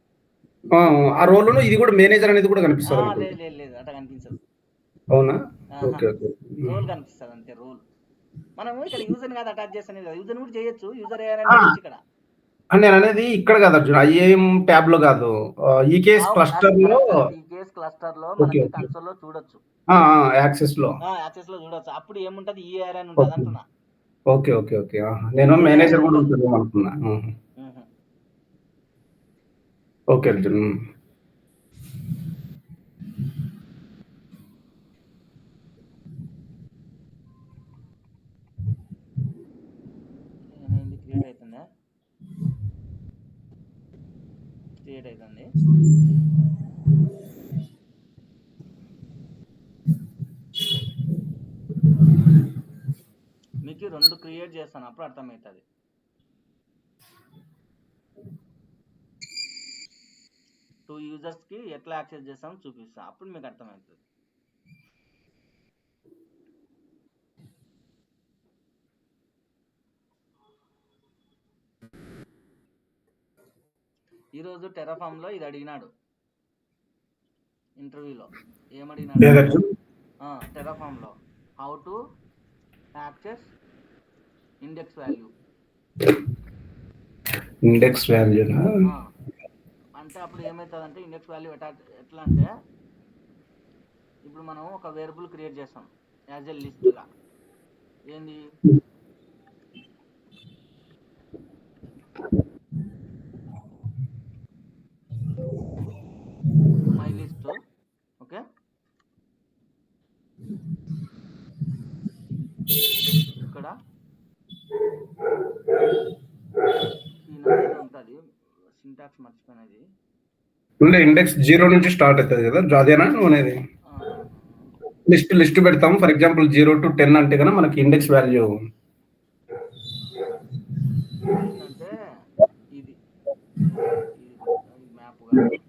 ఆ రోల్ ఇది కూడా మేనేజర్ అనేది కూడా కనిపిస్తుంది. లేదు అట్లా కనిపించదు. అవునా? ఓకే ఓకే, రోల్ కనిపిస్తుంది అంతే. రోల్ మనము ఇక్కడ యూజర్ కాదు అటాచ్ చేస్తానే కదా, యూజర్ కూడా చేయొచ్చు, యూజర్ ఇక్కడ. నేను అనేది ఇక్కడ కాదు అర్జున్, ఐఏఎం ట్యాబ్ లో కాదు, EKS క్లస్టర్ లో. EKS క్లస్టర్ లో మనకి కన్సోల్ లో చూడొచ్చు, యాక్సెస్ లో చూడొచ్చు. అప్పుడు ఏముంటది, EAR అని ఉంటది అంటున్నా. ఓకే ఓకే ఓకే, నేను మేనేజర్ కూడా ఉంటుంది అనుకున్నా. ఓకే అర్జున్. ఏమైంది, క్రియేట్ అవుతుందా? క్రియేట్ అవుతుంది. మీకు 2 క్రియేట్ చేస్తాను, అప్పుడు అర్థమవుతుంది. టూ యూజర్స్ కి ఎట్లా యాక్సెస్ చేస్తామో చూపిస్తాను, అప్పుడు మీకు అర్థమవుతుంది. ఈరోజు టెరాఫామ్ లో ఇది అడిగినాడు ఇంటర్వ్యూలో. ఏమడిగినాడు? టెరాఫామ్ లో how to access index value. Index value అంటే అప్పుడు ఏమవుతుందంటే, ఇండెక్స్ వాల్యూ ఎట్లా అంటే, ఇప్పుడు మనం ఒక వేరియబుల్ క్రియేట్ చేస్తాం యాజ్ ఎ లిస్ట్ గా. ఏంది, మై లిస్ట్. ఓకే, ఇక్కడ ఉంటుంది, సింటాక్స్ మర్చిపోయినది. ఇండెక్స్ 0 నుంచి స్టార్ట్ అవుతుంది కదా, అదేనా నువ్వు అనేది? లిస్ట్ పెడతాం, ఫర్ ఎగ్జాంపుల్ 0 to 10 అంటే కన్నా మనకి ఇండెక్స్ వాల్యూ ఏంటంటే, ఇది మ్యాప్ కాదు,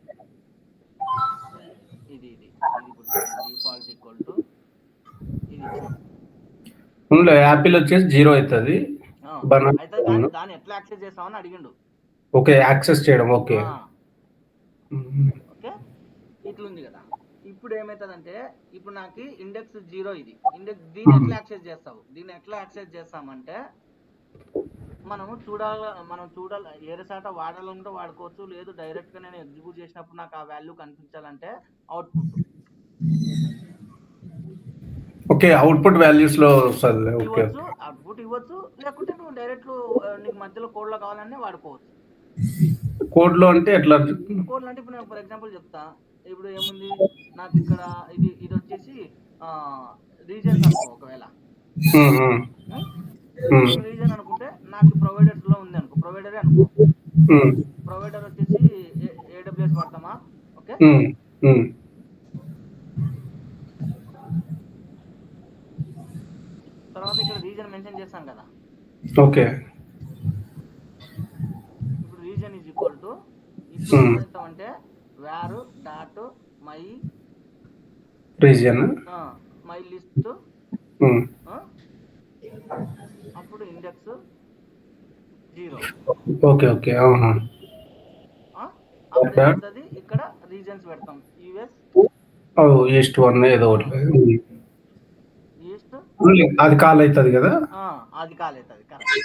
ఇది డిఫాల్ట్ ఈక్వల్ టు ఇది ఇచ్చాం. యాపిల్ వచ్చేసి 0 అవుతుంది. దాన్ని ఎట్లా యాక్సెస్ చేస్తామని అడిగిండు. ఓకే, యాక్సెస్ చేయడం. ఓకే ఓకే, ఇట్లుంది కదా. ఇప్పుడు ఏమవుతుందంటే, ఇప్పుడు నాకు ఇండెక్స్ 0 ఇది ఇండెక్స్. దీన్ని ఎట్లా యాక్సెస్ చేస్తావు? దీన్ని ఎట్లా యాక్సెస్ చేస్తామంటే, మనం చూడాలి ఏరసాట వాడాలంటే వాడుకోవచ్చు, లేదు డైరెక్ట్ గా నేను ఎగ్జిక్యూట్ చేసినప్పుడు నాకు ఆ వాల్యూ కనిపించాలంటే అవుట్పుట్. ఓకే, అవుట్పుట్ వాల్యూస్ లో వస్తుంది. ఓకే, అవుట్పుట్ ఇవ్వచ్చు, లేకుంటే నువ్వు డైరెక్ట్ నీకు మధ్యలో కోడ్ లో కావాలనే వాడుకోవచ్చు. కోడ్ లో అంటే ఎట్లా? కోడ్ అంటే ఇప్పుడు నేను ఫర్ ఎగ్జాంపుల్ చెప్తా. ఇప్పుడు ఏముంది, నాకు ఇక్కడ ఇది వచ్చేసి రీజన్స్ అనుకో. ఒకవేళ రీజన్ అనుకుంటే నాకు ప్రొవైడర్స్ లో ఉంది అనుకో, ప్రొవైడరే అనుకో. ప్రొవైడర్ వచ్చేసి AWS వాడతామా? ఓకే, తర్వాత ఇక్కడ రీజన్ మెన్షన్ చేస్తాం కదా. ఓకే, ఇప్పుడు రీజన్ ఈజ్ ఈక్వల్ టు ఇప్పుడు ఏమంటామంటే var dot my region my list, అప్పుడు ఇండెక్స్ 0. ఓకే ఓకే, ఏమవుతుంది, ఇక్కడ రీజన్స్ పెడతాం. యుఎస్ ఈస్ట్ 1 ఏదో ఒకటి ఈస్ట్, అది కాల్ అవుతుంది కదా. అది కాల్ అవుతుంది. కరెక్ట్.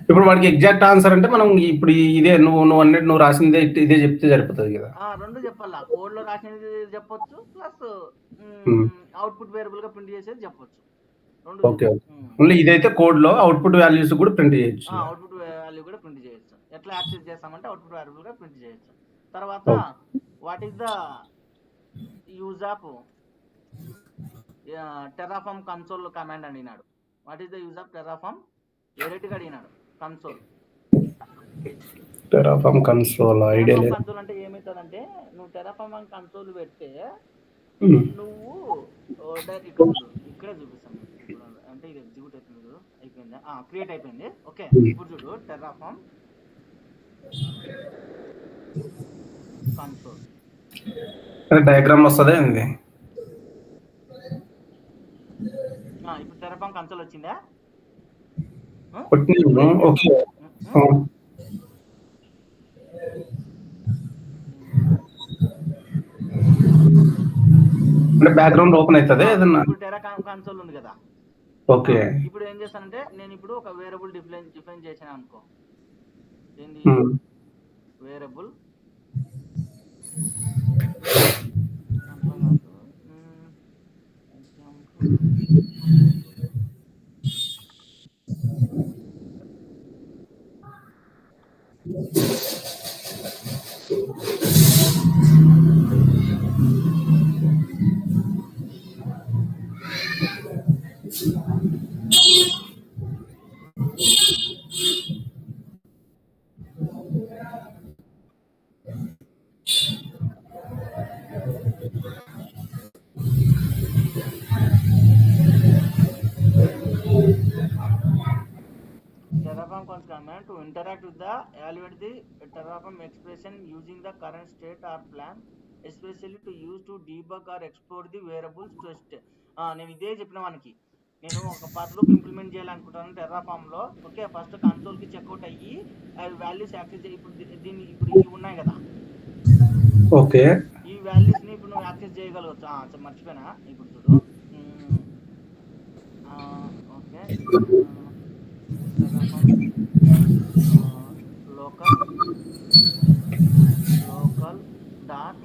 ఇప్పుడు వాడికి ఎగ్జాక్ట్ ఆన్సర్ అంటే మనం ఇప్పుడు ఇదే నువ్వు అన్నట్టు నువ్వు రాసిందే ఇదే చెప్తే సరిపోతుంది కదా. రెండు చెప్పాలా, కోడ్ లో రాసినది చెప్పొచ్చు, ప్లస్ అవుట్పుట్ వేరియబుల్ గా ప్రింట్ చేసేది చెప్పొచ్చు. ఓకే, ఓన్లీ ఇదైతే కోడ్ లో అవుట్పుట్ వాల్యూస్ కూడా ప్రింట్ చేయొచ్చు. అవుట్పుట్ వాల్యూ కూడా ప్రింట్ చేయొచ్చు. ఎట్లా యాక్సెస్ చేస్తామంటే అవుట్పుట్ వేరియబుల్ గా ప్రింట్ చేయొచ్చు. తర్వాత what is the use of terraform console command అడిగినాడు. What is the use of terraform ఏరేట్ గా అడిగినాడు. కన్సోల్ టెరాఫామ్ కన్సోల్ ఐడియా లేదు. కన్సోల్ అంటే ఏమవుతుందంటే, నువ్వు టెరాఫామ్ కన్సోల్ పెడితే నువ్వు ఇక్కడే చూపిస్తాను. అంటే ఇది ఎగ్జిక్యూట్ అవుతుంది, అయిపోయిందా, క్రియేట్ అయిపోయింది. ఓకే, ఇప్పుడు చూడు టెరాఫామ్ కన్సోల్ డయాగ్రామ్ వస్తుందా ఏంది? ఇప్పుడు టెరాఫామ్ కన్సోల్ వచ్చిందా? ఓకే, అంటే బ్యాక్గ్రౌండ్ ఓపెన్ అవుతుంది ఏదన్నా. ఇప్పుడు టెరాఫామ్ కన్సోల్ ఉంది కదా. ఓకే, ఇప్పుడు ఏం చేస్తానంటే, నేను ఇప్పుడు ఒక వేరియబుల్ డిఫైన్ చేశాను అనుకో. ఏంది variable? Terraform command to interact with the evaluate the Terraform expression using the current state or plan, especially to use to debug or explore the variables to state. నేను ఇదే చెప్పిన వానికి, నేను ఒక ఫర్ లూప్ ఇంప్లిమెంట్ చేయాలనుకుంటాను టెర్రాఫామ్ లో. Okay, first console కి checkout అయ్యి అవి వాల్యూస్ యాక్సెస్ చేయి. ఇప్పుడు ఇవి ఉన్నాయి కదా. ఓకే, ఈ వాల్యూస్ ని ఇప్పుడు నువ్వు యాక్సెస్ చేయగలవచ్చు. మర్చిపోయినా, ఇప్పుడు చూడు. ఓకే, లోకల్ డాట్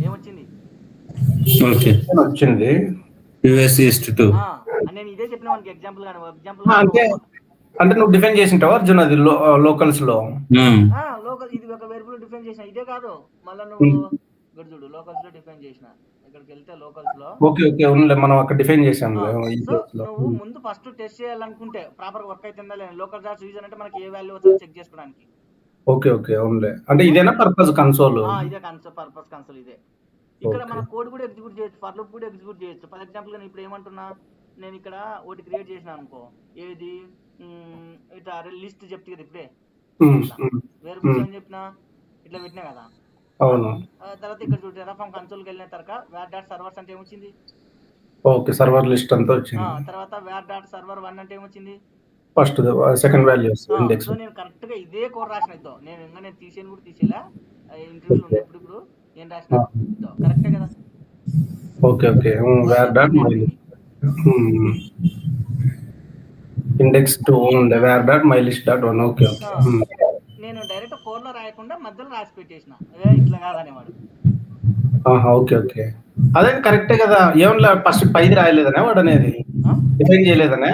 ఏమొచ్చింది? ఓకే, వచ్చింది యుఎస్ ఈస్ట్ 2. నేను ఇదే చెప్పిన వానికి ఎగ్జాంపుల్ అంటే నువ్వు డిఫైన్ చేసింటావు అర్జున్ అది లోకల్స్ లో. లోకల్ ఇది ఒక వేరియబుల్ డిఫైన్ చేసిన. ఇదే కాదు, మళ్ళీ నువ్వు చూడు లోకల్స్ లో డిఫైన్ చేసిన. ఇక్కడికి వెళ్తే లోకల్స్ లో ఓకే, మనం అక్కడ డిఫైన్ చేసాం. నువ్వు ముందు ఫస్ట్ టెస్ట్ చేయాలనుకుంటే ప్రాపర్ వర్క్ అవుతుందా లేదా, లోకల్ డాట్ రీజన్ అంటే మనకి ఏ వాల్యూ వచ్చిందో చెక్ చేసుకోవడానికి. ఓకే, అంటే ఇదేనా పర్పస్ కన్సోల్? ఇదే పర్పస్ కన్సోల్ ఇదే. ఇక్కడ మన కోడ్ కూడా ఎగ్జిక్యూట్ చేయొచ్చు, ఫర్ లూప్ కూడా ఎగ్జిక్యూట్ చేయొచ్చు. ఫర్ ఎగ్జాంపుల్ నేను ఇప్పుడు ఏమంటున్నా, నేను ఇక్కడ ఒకటి క్రియేట్ చేసిన అనుకో. ఏది ఇట్లా లిస్ట్ చెప్తే కదా, ఇప్పుడే వేరియబుల్స్ ఏం చెప్పినా ఇట్లా పెట్టినా కదా. అవును. తర్వాత ఇక్కడ చూడు టెరాఫామ్ కన్సోల్కి వెళ్ళిన తర్వాత వేర్ డాట్ సర్వర్స్ అంటే ఏమొచ్చింది? ఓకే, సర్వర్ లిస్ట్ అంతా వచ్చింది. తర్వాత వేర్ డాట్ సర్వర్ 1 అంటే ఏమొచ్చింది? First second values index. So నేను కరెక్ట్ గా ఇదే కోడ్ రాసిన ఇద్దాం. నేను తీసేని కూడా తీసేలా. ఇంటర్వ్యూలు ఉండే ఇప్పుడు నేను రాసిన కరెక్టే కదా. ఓకే, వేర్ డాట్ ఇండెక్స్ 2 ఉండే var dot my list dot 1. Okay, నేను డైరెక్ట్ కోడ్ లో రాయకుండా మధ్యలో రాసి పెట్టేసిన. ఇట్లా కాదనేవాడు. ఓకే, అదే కరెక్టే కదా. ఏమన్నా ఫస్ట్ పైది రాయలేదనే వాడు అనేది, డిఫైన్ చేయలేదనే.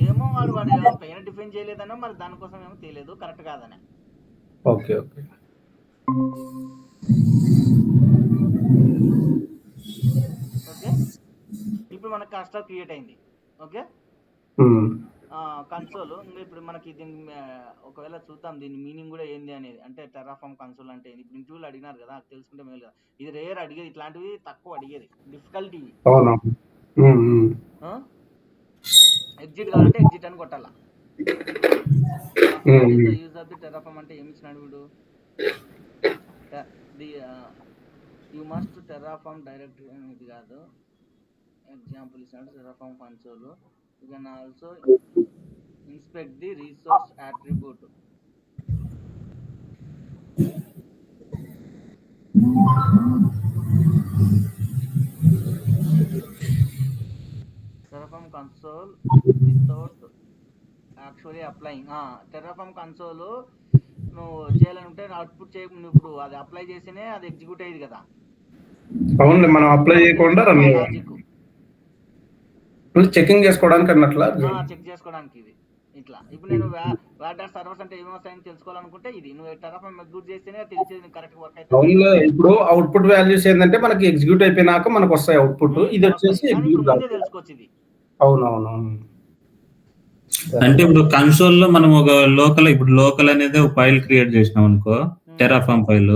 ఏమో వాడు ఏమో పైన డిఫైన్ చేయలేదనో, మరి దానికోసం ఏమో తెలియదు. కరెక్ట్ కాదనే. ఓకే, ఇప్పుడు మనకు కస్టమర్ క్రియేట్ అయింది. Okay, console. ఇంకా ఇప్పుడు మనకి దీన్ని ఒకవేళ చూద్దాం దీని మీనింగ్ కూడా ఏంది అనేది. అంటే టెరాఫామ్ కన్సోల్ అంటే ఇప్పుడు ఇంటర్వ్యూలు అడిగినారు కదా, తెలుసుకుంటే మేలు కదా. ఇది రేర్ అడిగేది, ఇట్లాంటివి తక్కువ అడిగేది, డిఫికల్టీ. ఎగ్జిట్ కావాలంటే ఎగ్జిట్ అని కొట్టాలా. యూజ్ ఆఫ్ ది టెరాఫామ్ అంటే ఏమి ఇచ్చినాడు వీడు? యూ మస్ట్ టెర్రాఫార్మ్ డైరెక్టరీ అనేది కాదు. ఎగ్జాంపుల్ ఇస్తాడు Terraform console. You can also inspect the resource attribute. Terraform console without actually applying. Terraform console నువ్వు చేయాలంటే అవుట్పుట్ చేయ, నువ్వు ఇప్పుడు అది అప్లై చేస్తేనే అది ఎగ్జిక్యూట్ అయ్యేది కదా. అవును, మనం అప్లై చేయకుండా లాజిక్ చెకింగ్ చేసుకోవడానికి అన్నట్లా చెక్ చేసుకోవడానికి ఇది ఇట్లా. ఇప్పుడు నేను వాట్ ఆర్ సర్వర్స్ అంటే ఏమొస్తాయని తెలుసుకోవాలనుకుంటే ఇది నువ్వు టెర్రాఫార్మ్ ఎగ్జిక్యూట్ చేస్తేనే తెలిసేది కరెక్ట్ వర్క్ అయితే. అవునులే, ఇప్పుడు అవుట్పుట్ వాల్యూస్ ఏంటంటే మనకి ఎగ్జిక్యూట్ అయిపోయినాక మనకు వస్తాయి అవుట్పుట్. ఇది వచ్చేసి ముందే తెలుసుకోవచ్చు ఇది. అవునవును. అంటే ఇప్పుడు కన్సోల్ లో మనం ఒక లోకల్ అనేది ఒక ఫైల్ క్రియేట్ చేసినాం అనుకో, టెరాఫామ్ ఫైల్,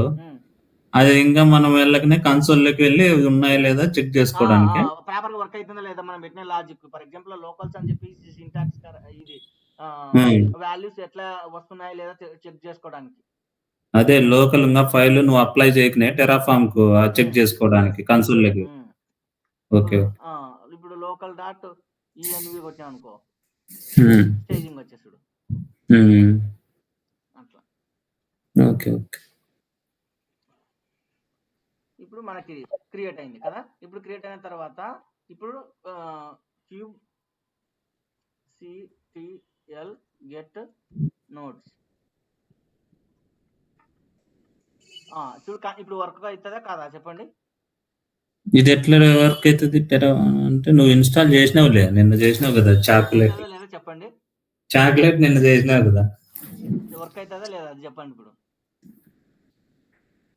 అది ఇంకా మనం వెళ్ళకనే కన్సోల్ లోకి వెళ్ళి ఉన్నాయా లేదా చెక్ చేసుకోవడానికి. పేపర్ వర్క్ అవుతుందా లేదా మనం పెట్టిన లాజిక్. ఫర్ ఎగ్జాంపుల్ లోకల్స్ అని చెప్పి సింటాక్స్ ఇది వాల్యూస్ ఎట్లా వస్తున్నాయా లేదా చెక్ చేసుకోవడానికి. అదే లోకల్ గా ఫైల్ నువ్వు అప్లై చేయకనే టెరాఫామ్ కు చెక్ చేసుకోవడానికి కన్సోల్ లోకి. ఓకే, ఇప్పుడు లోకల్ డాట్ ఈఎన్వి కొట్టాం అనుకో, స్టేజింగ్ వచ్చేసాడు అట్లా. Okay okay. ఇప్పుడు మనకి క్రియేట్ అయింది కదా. ఇప్పుడు క్రియేట్ అయిన తర్వాత ఇప్పుడు క్యూబ్ ctl get nodes చూడు ఇప్పుడు వర్క్ అవుతుందా కాదా చెప్పండి. ఇది ఎట్లా వర్క్ అవుతుంది అంటే నువ్వు ఇన్స్టాల్ చేసినావులే, నిన్న చేసినావు కదా చాక్లెట్. లేదా చెప్పండి, చాక్లెట్ నిన్న చేసినావు కదా, వర్క్ అవుతుందా లేదా అది చెప్పండి. ఇప్పుడు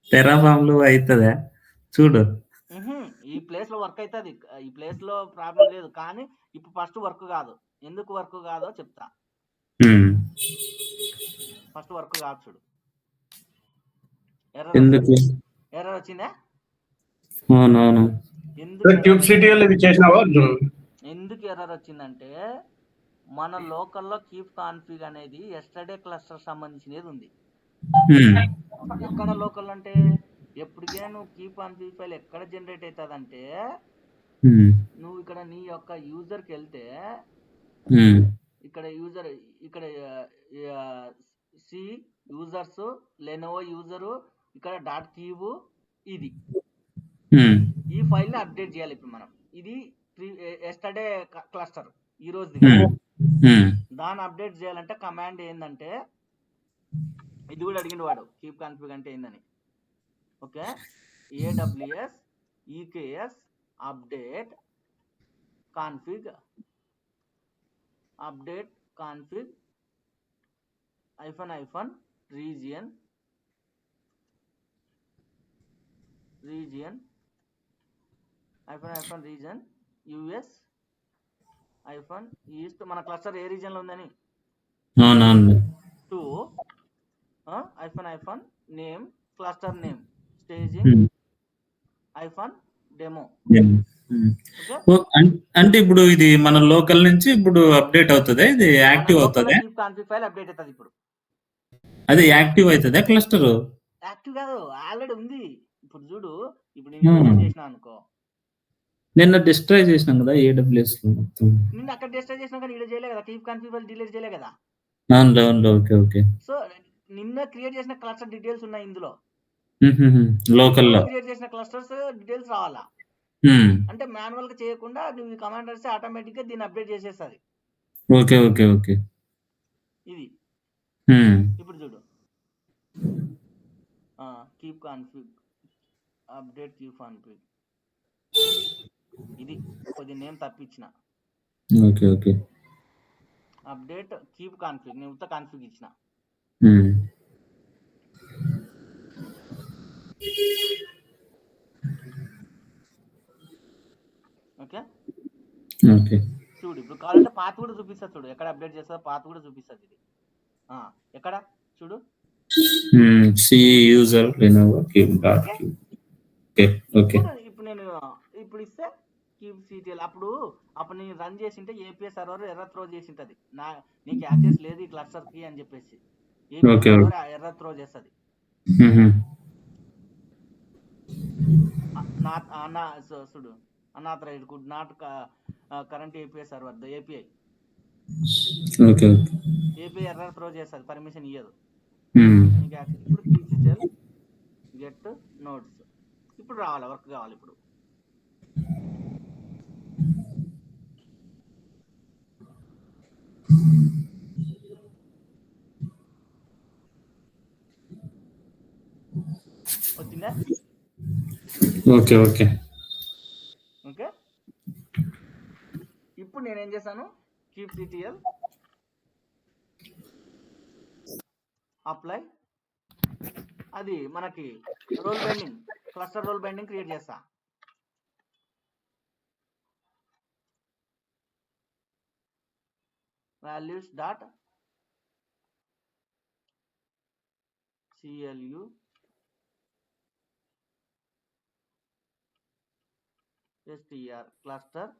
టెరాఫామ్ లో అవుతుందా చూడు. ఈ ప్లేస్ లో వర్క్ అవుతుంది, ఈ ప్లేస్ లో ప్రాబ్లం లేదు. కానీ ఇప్పుడు ఫస్ట్ వర్క్ కాదు. ఎందుకు వర్క్ కాదో చెప్తా. ఫస్ట్ వర్క్ కాదు చూడు. ఎర్రర్ వచ్చిందా? అవునవును. ఎందుకు ఎర్రర్ వచ్చిందంటే మన లోకల్లో కీప్ కాన్ఫిగ్ అనేది ఎస్టర్డే క్లస్టర్ సంబంధించినది ఉంది. ఎక్కడ లోకల్ అంటే ఎప్పటికైనా నువ్వు కీప్ కాన్ఫిగ్ ఫైల్ ఎక్కడ జనరేట్ అవుతుందంటే నువ్వు ఇక్కడ నీ యొక్క యూజర్కి వెళ్తే ఇక్కడ యూజర్ ఇక్కడ సి యూజర్స్ లెనోవో యూజరు ఇక్కడ డాట్ కీబు ఇది ఈ ఫైల్ ని అప్డేట్ చేయాలి. ఇప్పుడు మనం ఇది ఎస్టర్డే క్లస్టర్ ఈ రోజు దాన్ని అప్డేట్ చేయాలంటే కమాండ్ ఏంటంటే ఇది కూడా అడిగిండు వాడు, కీప్ కాన్ఫిగ్ అంటే ఏందని. Okay, AWS EKS update config -region US -east మన క్లస్టర్ ఏ రీజన్ లో ఉందని. To name cluster name staging -demo. అంటే ఇప్పుడు ఇది మన లోకల్ నుంచి ఇప్పుడు అప్డేట్ అవుతుంది, ఇది యాక్టివ్ అవుతుంది. కీప్ కాన్ఫిగ్ ఫైల్ అప్డేట్ అవుతుంది. ఇప్పుడు అది యాక్టివ్ అవుతుందా క్లస్టర్? యాక్టివ్ కాదు, ఆల్రెడీ ఉంది. ఇప్పుడు చూడు, ఇప్పుడు నేను చేసిన అనుకో, నిన్న డిస్ట్రాయ్ చేసినాం కదా AWS లో మొత్తం. నిన్న అక్కడ డిస్ట్రాయ్ చేసినా కానీ ఇక్కడ చేయలే కదా, కీప్ కాన్ఫిగ్ ఫైల్ డిలీట్ చేయలే కదా. Okay okay. సో నిన్న క్రియేట్ చేసిన క్లస్టర్ డీటెయిల్స్ ఉన్నాయి ఇందులో. లోకల్ లో క్రియేట్ చేసిన క్లస్టర్స్ డీటెయిల్స్ రావాలా అంటే మాన్యువల్ గా చేయకుండా నువ్వు ఈ కమాండ్ రాస్తే ఆటోమేటిక్ గా దీన్ని అప్డేట్ చేసేస్తుంది. Okay okay okay. ఇది ఇప్పుడు చూడు, keep config update keep config ఇది కొద్ది నేమ్ తప్పించిన. Okay okay. Update keep config నేను ఉత్త కాన్ఫిగ్ ఇచ్చిన. Okay okay. చూడు, ఇప్పుడు కావాలంటే పాత కూడా చూపిస్తుంది. చూడు ఎక్కడ అప్డేట్ చేస్తుందో పాత కూడా చూపిస్తుంది. ఇది ఎక్కడ చూడు, C user Lenovo kube dot kube. Okay, ఇప్పుడు నేను ఇప్పుడు ఇస్తే క్యూబ్ CTL అప్పుడు నేను రన్ చేసింటే API సర్వర్ ఎర్రర్ త్రో చేసింటది. నీకు యాక్సెస్ లేదు ఈ క్లస్టర్ కి అని చెప్పేసి API సర్వర్ ఎర్రర్ త్రో చేస్తుంది. చూడు, unauthorized could not current API server, the API. Okay API error throw చేస్తుంది, పర్మిషన్ ఇయ్యదు. Hmm. ఇప్పుడు kubectl get nodes ఇప్పుడు రావాలి, వర్క్ కావాలి. ఇప్పుడు వచ్చిందా? ఓకే ఓకే ఓకే, ఇప్పుడు నేనేం చేశాను, kubectl అప్లై, అది మనకి role binding, cluster role binding create చేస్తా. Values dot clu str cluster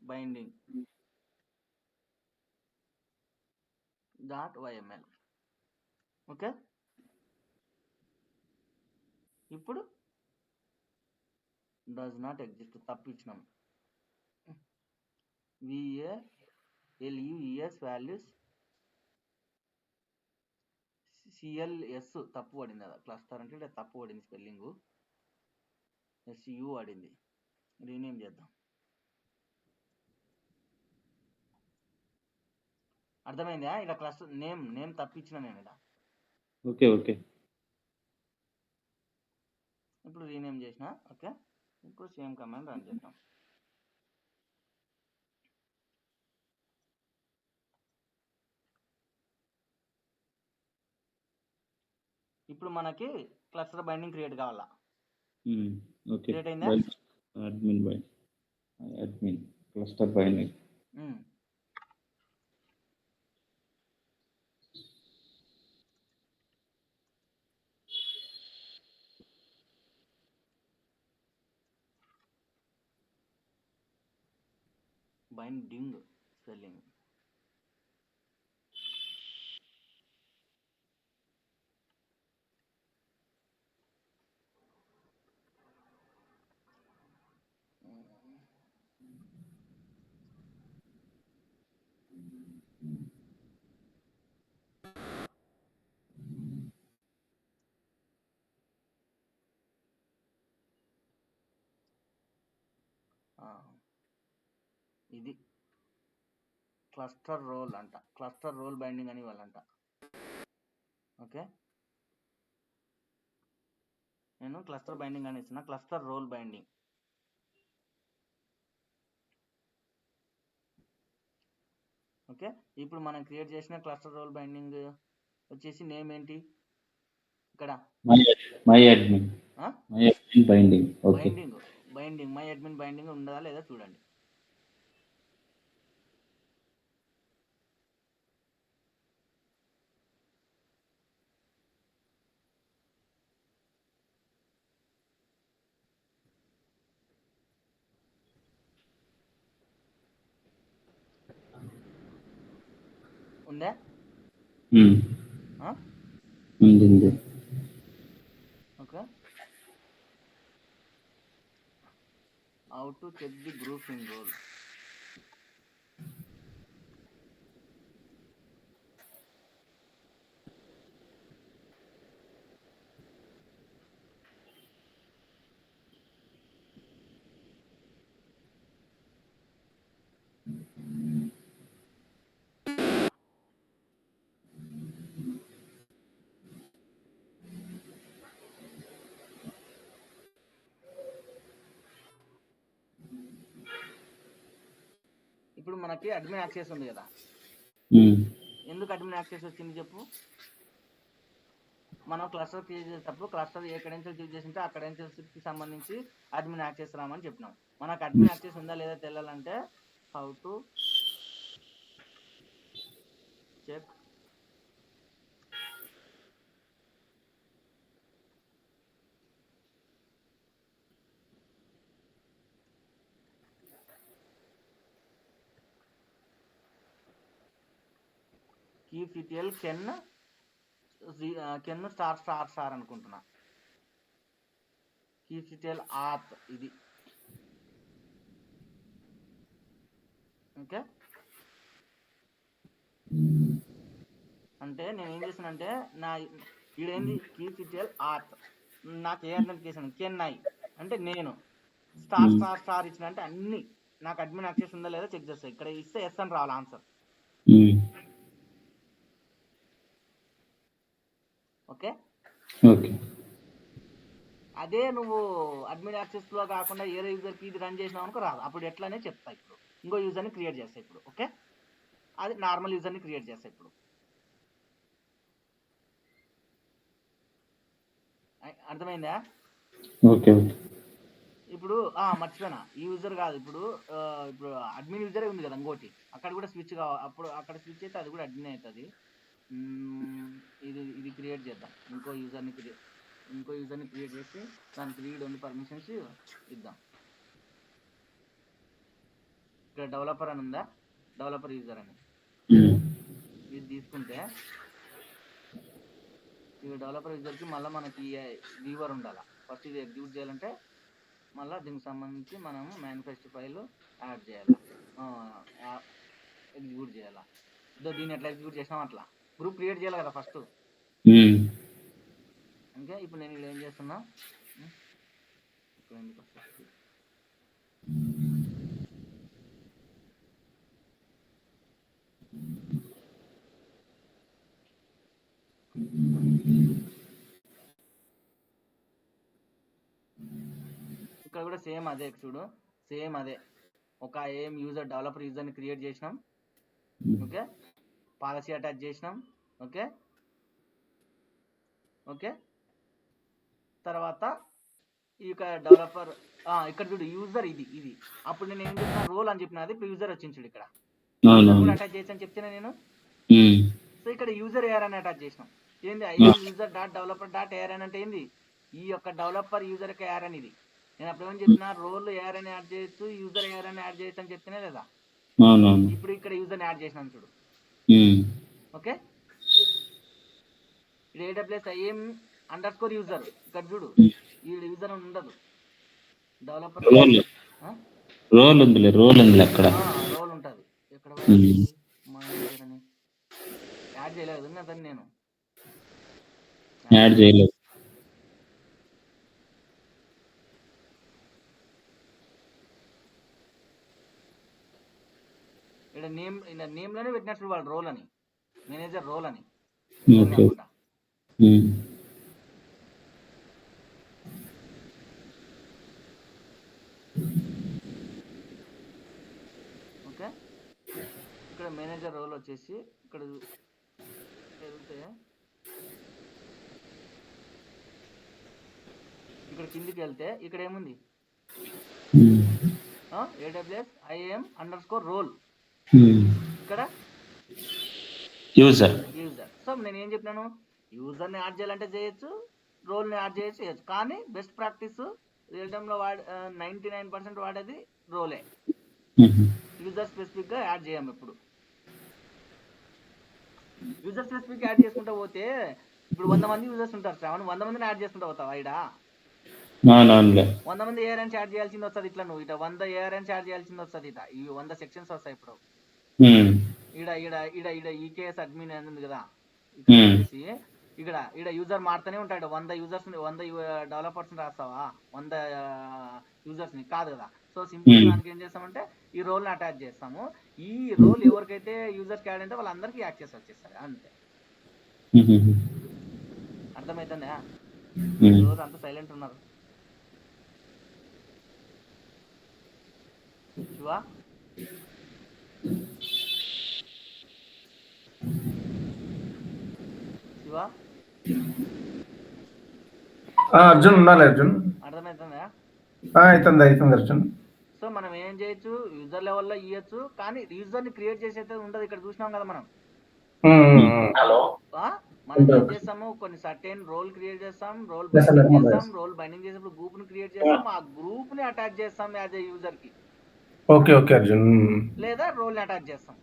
-binding .yml. Okay, ఇప్పుడు డస్ నాట్ ఎగ్జిస్ట్, తప్పించినాం. VALUES వాల్యూస్ CLS తప్పు పడింది కదా, క్లస్టర్ అంటే తప్పు పడింది, స్పెల్లింగ్ SU పడింది. రీనేమ్ చేద్దాం. అర్థమైందా? ఇలా క్లస్టర్ నేమ్ తప్పించిన నేను ఇలా. ఓకే ఓకే ఇప్పుడు రీనేమ్ చేసిన. ఓకే, ఇప్పుడు సేమ్ కమాండ్ రన్ చేద్దాం. ఇప్పుడు మనకి క్లస్టర్ బైండింగ్ క్రియేట్ కావాలా? ఓకే, క్రియేట్ అయిందా? Admin cluster binding. Binding spelling ఇది క్లస్టర్ రోల్ అంట, క్లస్టర్ రోల్ బైండింగ్ అని వాళ్ళంట. ఓకే, నేను క్లస్టర్ బైండింగ్ అని ఇస్తున్నా, క్లస్టర్ రోల్ బైండింగ్. ఓకే, ఇప్పుడు మనం క్రియేట్ చేసిన క్లస్టర్ రోల్ బైండింగ్ వచ్చేసి నేమ్ ఏంటి ఇక్కడ? My admin binding. Okay, binding my admin binding ఉందా లేదా చూడండి. ఉందా? ఉంది. Okay, how to check the grouping role. ఇప్పుడు మనకి అడ్మిన్ యాక్సెస్ ఉంది కదా, ఎందుకు అడ్మిన్ యాక్సెస్ వచ్చింది చెప్పు? మనం క్లస్టర్ క్రియేట్ చేసేటప్పుడు క్లస్టర్ ఏ క్రెడెన్షియల్ యూజ్ చేసింటే ఆ క్రెడెన్షియల్స్కి సంబంధించి అడ్మిన్ యాక్సెస్ రామని చెప్పినాం. మనకు అడ్మిన్ యాక్సెస్ ఉందా లేదా తెలియాలంటే how to check kubectl can star అనుకుంటున్నా. keyCTL auth ఇది. ఓకే, అంటే నేను ఏం చేశానంటే నా ఇదేంది keyCTL auth, నాకు ఏ అథెంటికేషన్ కెన్ఐ అంటే నేను స్టార్ స్టార్ స్టార్ ఇచ్చిన అంటే అన్ని నాకు అడ్మిన్ యాక్సెస్ ఉందా లేదా చెక్ చేస్తాయి. ఇక్కడ ఇస్తే ఎస్ అని రావాలి ఆన్సర్. ఓకే, అదే నువ్వు అడ్మిన్ యాక్సెస్ లో కాకుండా ఏ యూజర్కి ఇది రన్ చేసినావు అనుకో రాదు. అప్పుడు ఎట్లానే చెప్తా. ఇప్పుడు ఇంకో యూజర్ని క్రియేట్ చేస్తా ఇప్పుడు. ఓకే, అది నార్మల్ యూజర్ని క్రియేట్ చేస్తా ఇప్పుడు. అర్థమైందా? ఓకే, ఇప్పుడు మర్చిపోయినా, ఈ యూజర్ కాదు, ఇప్పుడు ఇప్పుడు అడ్మిన్ యూజరే ఉంది కదా ఇంకోటి, అక్కడ కూడా స్విచ్ కావాలి. అప్పుడు అక్కడ స్విచ్ అయితే అది కూడా అడ్మిన్ అవుతుంది. ఇది క్రియేట్ చేద్దాం. ఇంకో యూజర్ని క్రియేట్ చేసి దానికి రీడ్ ఓన్లీ పర్మిషన్స్ ఇద్దాం. ఇక్కడ డెవలపర్ అని ఉందా, డెవలపర్ యూజర్ అని ఇది తీసుకుంటే ఈ డెవలపర్ యూజర్కి మళ్ళీ మనకి వ్యూవర్ ఉండాలి. ఫస్ట్ ఇది ఎగ్జిక్యూట్ చేయాలంటే మళ్ళీ దీనికి సంబంధించి మనం మేనిఫెస్ట్ ఫైల్ యాడ్ చేయాలి, ఎగ్జిక్యూట్ చేయాలా. దీన్ని ఎట్లా ఎగ్జిక్యూట్ చేసినాం అట్లా గ్రూప్ క్రియేట్ చేయాలి కదా ఫస్ట్. ఓకే, ఇప్పుడు నేను ఇలా ఏం చేస్తున్నా, ఇక్కడ ఎందుకు వస్తుంది ఇక్కడ కూడా సేమ్ అదే చూడు, సేమ్ అదే. ఒక ఏం యూజర్ డెవలపర్ యూజర్ని క్రియేట్ చేసినాం. ఓకే, పాలసీ అటాచ్ చేసినాం. ఓకే, తర్వాత ఇక డెవలపర్ ఇక్కడ చూడు యూజర్ ఇది. అప్పుడు నేను ఏం చెప్పిన రోల్ అని చెప్పినది, ఇప్పుడు యూజర్ వచ్చింది చూడు. ఇక్కడ అటాచ్ చేసి అని చెప్తేనే నేను. సో ఇక్కడ యూజర్ ఏఆర్ అని అటాచ్ చేసినాం. ఏంది user dot developer dot A R అని అంటే ఏంది, ఈ యొక్క డెవలపర్ యూజర్ యొక్క ఏఆర్ అని. ఇది నేను అప్పుడు ఏమని చెప్పిన, రోల్ ఏఆర్ అని యాడ్ చేయొచ్చు, యూజర్ ఏఆర్ అని యాడ్ చేయొచ్చు అని చెప్తేనే లేదా. ఇప్పుడు ఇక్కడ యూజర్ని యాడ్ చేసినాను చూడు. ఓకే, ఇది AWS IAM _ యూజర్. ఇక్కడ చూడు, ఈ యూజర్ ఉండదు, డెవలపర్ రోల్ ఉంది అక్కడ, రోల్ ఉంటుంది. ఎక్కడ అని యాడ్ చేయలేదు అతను, నేను యాడ్ చేయలేదు. ఇక్కడ నేమ్ లోనే పెట్టినట్లు వాళ్ళు రోల్ అని, మేనేజర్ రోల్ అని. ఓకే, ఇక్కడ మేనేజర్ రోల్ వచ్చేసి ఇక్కడ వెళ్తే ఇక్కడ కిందికి వెళ్తే ఇక్కడ ఏముంది, AWS IAM _ రోల్. ఇక్కడ యూజర్. సో నేను ఏం చెప్పినాను, యూజర్ని యాడ్ చేయాలంటే చేయొచ్చు, రోల్ని యాడ్ చేయొచ్చు. కానీ బెస్ట్ ప్రాక్టీస్ రియల్ టైంలో 99% వాడేది రోలే. యూజర్ స్పెసిఫిక్గా యాడ్ చేయము. ఇప్పుడు యూజర్ స్పెసిఫిక్ యాడ్ చేసుకుంటూ పోతే ఇప్పుడు 100 మంది యూజర్స్ ఉంటారు శ్రావణ్, 100 మందిని యాడ్ చేసుకుంటూ పోతావా? ఇడా 100 మంది ఏఆర్ఎన్స్ యాడ్ చేయాల్సింది వస్తుంది. ఇట్లా నువ్వు ఇట 100 ఏఆర్ఎన్స్ యాడ్ చేయాల్సింది వస్తుంది. ఇట ఈ 100 సెక్షన్స్ వస్తాయి. ఇప్పుడు ఇడ ఈకేఎస్ అడ్మిన్ అని ఉంది కదా, ఇక్కడ యూజర్ మారుతూనే ఉంటాడు. 100 యూజర్స్ 100 డెవలపర్స్ రాస్తావా, 100 యూజర్స్ ని కాదు కదా. సో సింపుల్ దానికి ఏం చేస్తామంటే ఈ రోల్ ని అటాచ్ చేస్తాము. ఈ రోల్ ఎవరికైతే యూజర్స్ యాడ్ అయితే వాళ్ళందరికీ యాక్సెస్ వచ్చేస్తారు అంతే. అర్థమవుతుందా? రోజు అంత సైలెంట్ ఉన్నారు. శివా అర్జున్ ఉండాలి. అర్జున్ అర్థమవుతుందా? అవుతుంది అర్జున్. సో మనం ఏం చేయొచ్చు, యూజర్ లెవెల్లో ఇవ్వచ్చు, కానీ యూజర్ ని క్రియేట్ చేసేది ఉండదు. ఇక్కడ చూసినాం కదా మనం. మనం ఏం చేస్తాము, కొన్ని సర్టెన్ రోల్ క్రియేట్ చేస్తాం, రోల్ బైండింగ్ చేసేప్పుడు గ్రూప్ ని క్రియేట్ చేస్తాం, ఆ గ్రూప్ ని అటాచ్ చేస్తాం యాజ్ ఏ యూజర్ కి. ఓకే అర్జున్. లేదా రోల్ ని అటాచ్ చేస్తాం.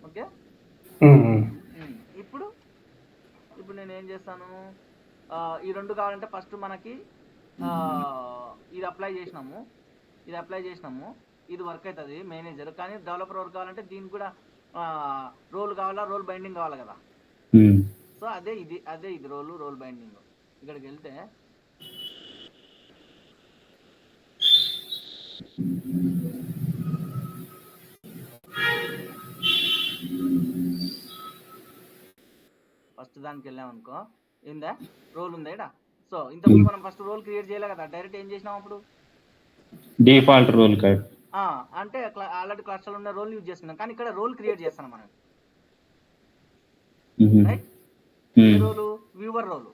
ఓకే, ఇప్పుడు నేను ఏం చేస్తాను, ఈ 2 కావాలంటే ఫస్ట్ మనకి ఇది అప్లై చేసినాము, ఇది వర్క్ అవుతుంది మేనేజర్. కానీ డెవలపర్ వర్క్ కావాలంటే దీనికి కూడా రోల్ కావాలా, రోల్ బైండింగ్ కావాలి కదా. సో అదే ఇది రోల్ బైండింగ్. ఇక్కడికి వెళ్తే ఫస్ట్ దానికి వెళ్ళాం అనుకో, ఏందా రోల్ ఉందా ఇక్కడ. సో ఇంతకుముందు మనం ఫస్ట్ రోల్ క్రియేట్ చేయలే కదా, డైరెక్ట్ ఏం చేసినాం అప్పుడు డిఫాల్ట్ రోల్ కార్డ్ అంటే ఆల్రెడీ క్లస్టర్ ఉన్న రోల్ యూజ్ చేస్తున్నాం. కానీ ఇక్కడ రోల్ క్రియేట్ చేస్తున్నాం మనం. Right, role viewer role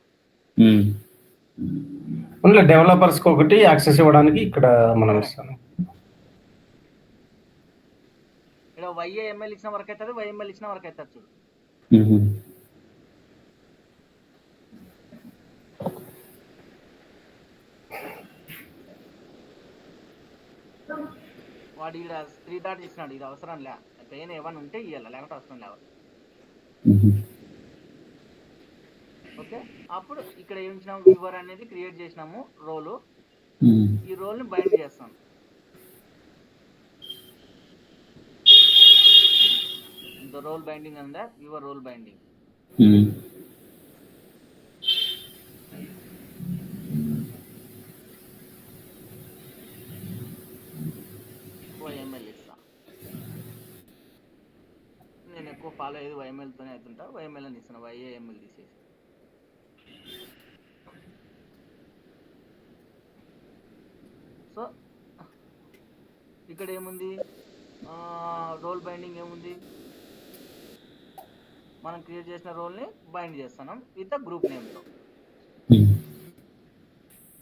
only developers కి ఒకటి యాక్సెస్ ఇవ్వడానికి ఇక్కడ మనం ఇస్తాం. ఇక్కడ YAML ఇచ్చిన వర్క్ అవుతుంది, YML ఇచ్చిన వర్క్ అవుతుంది చూడు. వాడు ఇక్కడ 3 డాట్స్ ఇచ్చినాడు, ఇది అవసరం లే, పెయిన్ ఏమన్నా ఉంటే ఇవ్వాలి, లేకపోతే అవసరం లేవు. ఓకే, అప్పుడు ఇక్కడ ఏం చేసినాము, వ్యూవర్ అనేది క్రియేట్ చేసినాము రోలు. ఈ రోల్ ని బైండ్ చేస్తాం. రోల్ బైండింగ్ అందా వ్యూవర్ రోల్ బైండింగ్. YML ఇస్తా, నేను ఎక్కువ ఫాలో అయ్యేది YML తోనే అవుతుంటా. YML అని ఇస్తాను, YAML తీసేసి. సో ఇక్కడ ఏముంది, రోల్ బైండింగ్ ఏముంది, మనం క్రియేట్ చేసిన రోల్ని బైండ్ చేస్తున్నాం విత్ గ్రూప్ నేమ్తో.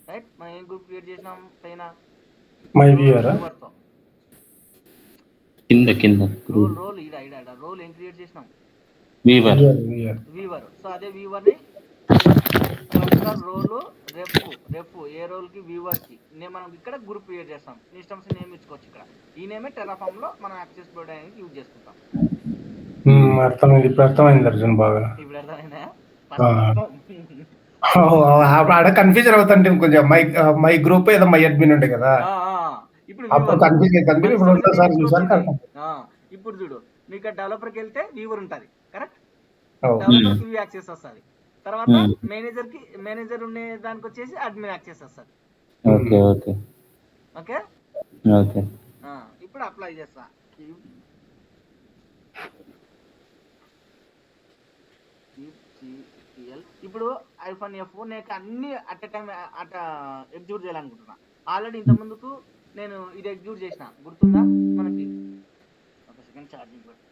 రైట్, మనం ఏం గ్రూప్ క్రియేట్ చేసినాం పైన, కింద రోల్ ఇడ రోల్ ఏం క్రియేట్ చేసినాం, వీవర్. సో అదే వీవర్ ని రోల్ రెఫ్ ఏ రోల్ కి వ్యూవర్ కి మనం ఇక్కడ గ్రూప్ క్రియేట్ చేస్తాం. ఇన్స్టెన్స్ నేమ్ ఇచ్చుకోవచ్చు. ఇక్కడ ఈ నేమే టెరాఫామ్ లో మనం యాక్సెస్ చేయడానికి యూజ్ చేసుకుంటాం. అర్థమైంది అర్జున్ బాగా. ఇప్పుడు అర్థమైందా? ఆడ కన్ఫ్యూజన్ అవుతుంటే కొంచెం మై గ్రూప్ ఏదో మై అడ్మిన్ ఉండే కదా, ఇప్పుడు ఇప్పుడు చూడు, మీకు డెవలపర్కి వెళ్తే వ్యూవర్ ఉంటుంది, కరెక్ట్. డెవలపర్ కి వ్యూ యాక్సెస్ వస్తుంది. తర్వాత మేనేజర్ ఉండే దానికి వచ్చేసి అడ్మిన్ యాక్సెస్ వస్తుంది. ఓకే, ఇప్పుడు అప్లై చేస్తా. ఇప్పుడు -F నేను అన్ని అట్ టైం ఎగ్జిక్యూట్ చేయాలనుకుంటున్నా. ఆల్రెడీ ఇంత ముందుకు నేను ఇది ఎగ్జిక్యూట్ చేసిన, గుర్తుందా మనకి? ఒక సెకండ్ ఛార్జింగ్ పెడతా.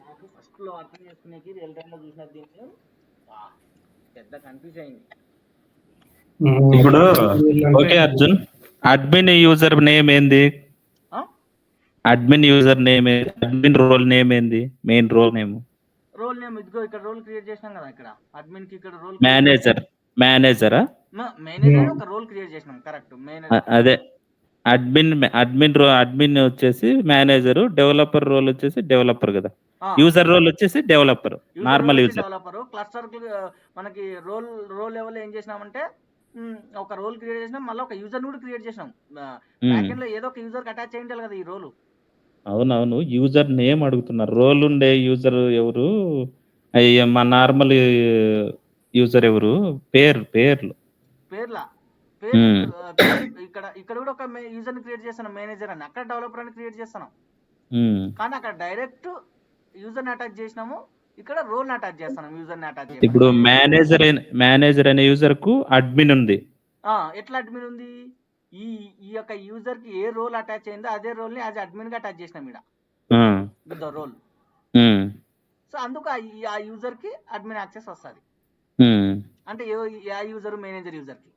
నాకు ఫస్ట్ లో అర్థం చేసుకునేకి రియల్ టైమ్ లో చూసిన దీన్ని పెద్ద కన్ఫ్యూజ్ అయింది. ఇప్పుడు okay Arjun, admin user name ఏంది? Admin user name, admin role name ఏంది? మెయిన్ రోల్ నేమ్ ఇదిగో ఇక్కడ రోల్ క్రియేట్ చేసినాం కదా. ఇక్కడ అడ్మిన్ కి ఇక్కడ రోల్ మేనేజరా ఒక రోల్ క్రియేట్ చేసినాం, కరెక్ట్. అదే అడ్మిన్ వచ్చేసి మేనేజర్, డెవలపర్ రోల్ వచ్చేసి డెవలపర్ కదా, యూజర్ రోల్ వచ్చేసి developer, normal user. Developer cluster మనకి రోల్ లెవెల్ ఏం చేసినామంటే ఒక రోల్ క్రియేట్ చేసినాం, మళ్ళీ ఒక యూజర్ కూడా క్రియేట్ చేసినాం. బ్యాకెండ్ లో ఏదో ఒక యూజర్ కి అటాచ్ చేయాలి కదా ఈ రోల్. అవునవును, యూజర్ నేమ్ అడుగుతున్నారు. రోల్ ఉండే యూజర్ ఎవరు, మా నార్మల్ యూజర్ ఎవరు, పేర్లా ఇక్కడ కూడా ఒక యూజర్ ని క్రియేట్ చేస్తాను, మేనేజర్ అని. అక్కడ డెవలపర్ అని క్రియేట్ చేస్తాను, కానీ అక్కడ డైరెక్ట్ యూజర్ ని అటాచ్ చేసినాము. ఇక్కడ రోల్ ని అటాచ్ చేస్తాను, యూజర్ ని అటాచ్. ఇప్పుడు మేనేజర్ అనే యూజర్ కు అడ్మిన్ ఉంది. ఎట్లా అడ్మిన్ ఉంది? ఈ యొక్క యూజర్ కి ఏ రోల్ అటాచ్ అయిందో అదే రోల్ ని యాజ్ అడ్మిన్ గా అటాచ్ చేసినాం ఇక్కడ విత్ ద రోల్. సో అందుకు ఆ యూజర్ కి అడ్మిన్ యాక్సెస్ వస్తుంది. అంటే ఏ యూజర్, మేనేజర్ యూజర్ కి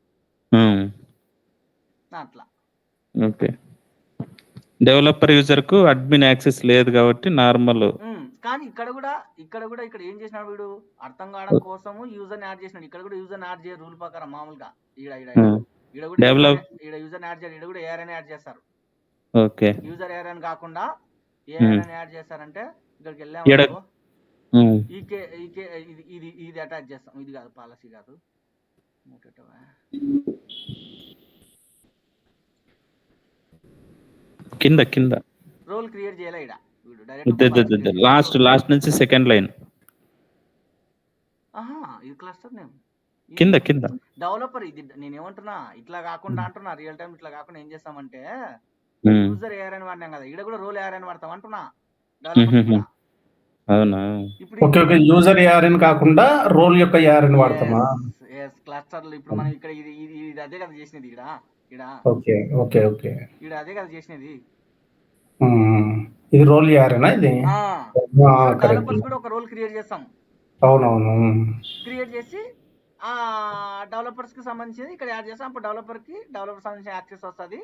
అట్లా. ఓకే, డెవలపర్ యూజర్ కు అడ్మిన్ యాక్సెస్ లేదు కాబట్టి నార్మల్. కానీ ఇక్కడ కూడా ఇక్కడ ఏం చేసినాడు వీడు, అర్థం కావడం కోసము యూజర్ యాడ్ చేసినాడు. ఇక్కడ కూడా యూజర్ యాడ్ చేయరు రూల్ ప్రకారం మామూలుగా. ఈడ కూడా యూజర్ యాడ్ చేయరు, ఈడ కూడా ఏఆర్ అని యాడ్ చేస్తారు. ఓకే, యూజర్ ఏఆర్ అని కాకుండా ఏఆర్ అని యాడ్ చేస్తారంటే ఇక్కడికి వెళ్ళాము, ఇది అటాచ్ చేస్తాం. ఇది కాదు పాలసీ కాదు, కింద కింద రోల్ క్రియేట్ చేయాలి. ఇడ లాస్ట్ నుంచి సెకండ్ లైన్. ఇది క్లస్టర్ నేమ్ కింద కింద డెవలపర్. ఇది నేను ఏమంటున్నా, ఇట్లా కాకుండా అంటున్నా, రియల్ టైం ఇట్లా కాకుండా ఏం చేస్తామంటే యూజర్ ఏఆర్ అని వాడినాం కదా, ఇక్కడ కూడా రోల్ ఏఆర్ అని వాడతాం అంటున్నా. అవునా, ఇప్పుడు యూజర్ ఏఆర్ అని కాకుండా రోల్ యొక్క ఏఆర్ అని వాడతామా? క్లస్టర్లు ఇప్పుడు మనం ఇక్కడ ఇది అదే కదా చేసినది. ఇక్కడ ఓకే ఓకే ఓకే, ఇక్కడ అదే కదా చేసినది. ఇది రోల్ ఏఆర్నా? ఇది డెవలపర్స్ కూడా ఒక రోల్ క్రియేట్ చేస్తాం. అవునవును, క్రియేట్ చేసి ఆ డెవలపర్స్ కి సంబంధించి ఇక్కడ యాడ్ చేస్తాం. అప్పుడు డెవలపర్ సంబంధించిన యాక్సెస్ వస్తుంది.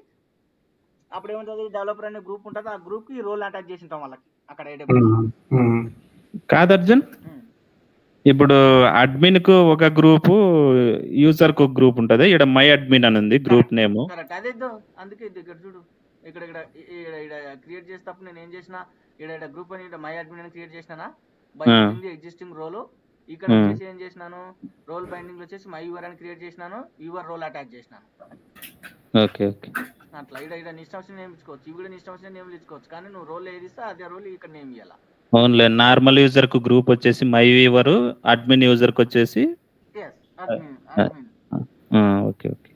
అప్పుడు ఏముంటుంది, డెవలపర్ అనే గ్రూప్ ఉంటుంది, ఆ గ్రూప్ కి రోల్ అటాచ్ చేసి ఉంటాం వాళ్ళకి అక్కడ. కాదు అర్జున్, ఇప్పుడు అడ్మిన్ కు ఒక గ్రూప్, యూజర్ కు ఒక గ్రూప్ ఉంటది. ఇక్కడ మై అడ్మిన్ అని ఉంది గ్రూప్ నేమ్. కరెక్ట్, అదే. అందుకే ఇక్కడ చూడు, ఇక్కడ క్రియేట్ చేసేటప్పుడు నేను ఏం చేసిన, ఇక్కడ గ్రూప్ అని మై అడ్మిన్ అని క్రియేట్ చేసినా, బై ఎగ్జిస్టింగ్ రోల్. ఇక్కడ వచ్చేసి ఏం చేసినాను, రోల్ బైండింగ్ వచ్చేసి మై యూఆర్ అని క్రియేట్ చేసినాను, యూఆర్ రోల్ అటాచ్ చేసినాను. ఓకే ఓకే, అట్లా ఇక్కడ నీ ఇష్టం వచ్చిన నేమ్ ఇచ్చుకోవచ్చు, ఇవి కూడా నీ ఇష్టం వచ్చిన నేమ్ ఇచ్చుకోవచ్చు. కానీ నువ్వు రోల్ ఏది ఇస్తే అదే రోల్ ఇక్కడ నేమ్ ఇవ్వాలా. ఓన్లీ నార్మల్ యూజర్ కు గ్రూప్ వచ్చేసి మై యూవర్, అడ్మిన్ యూజర్ కు వచ్చేసి ఓకే ఓకే,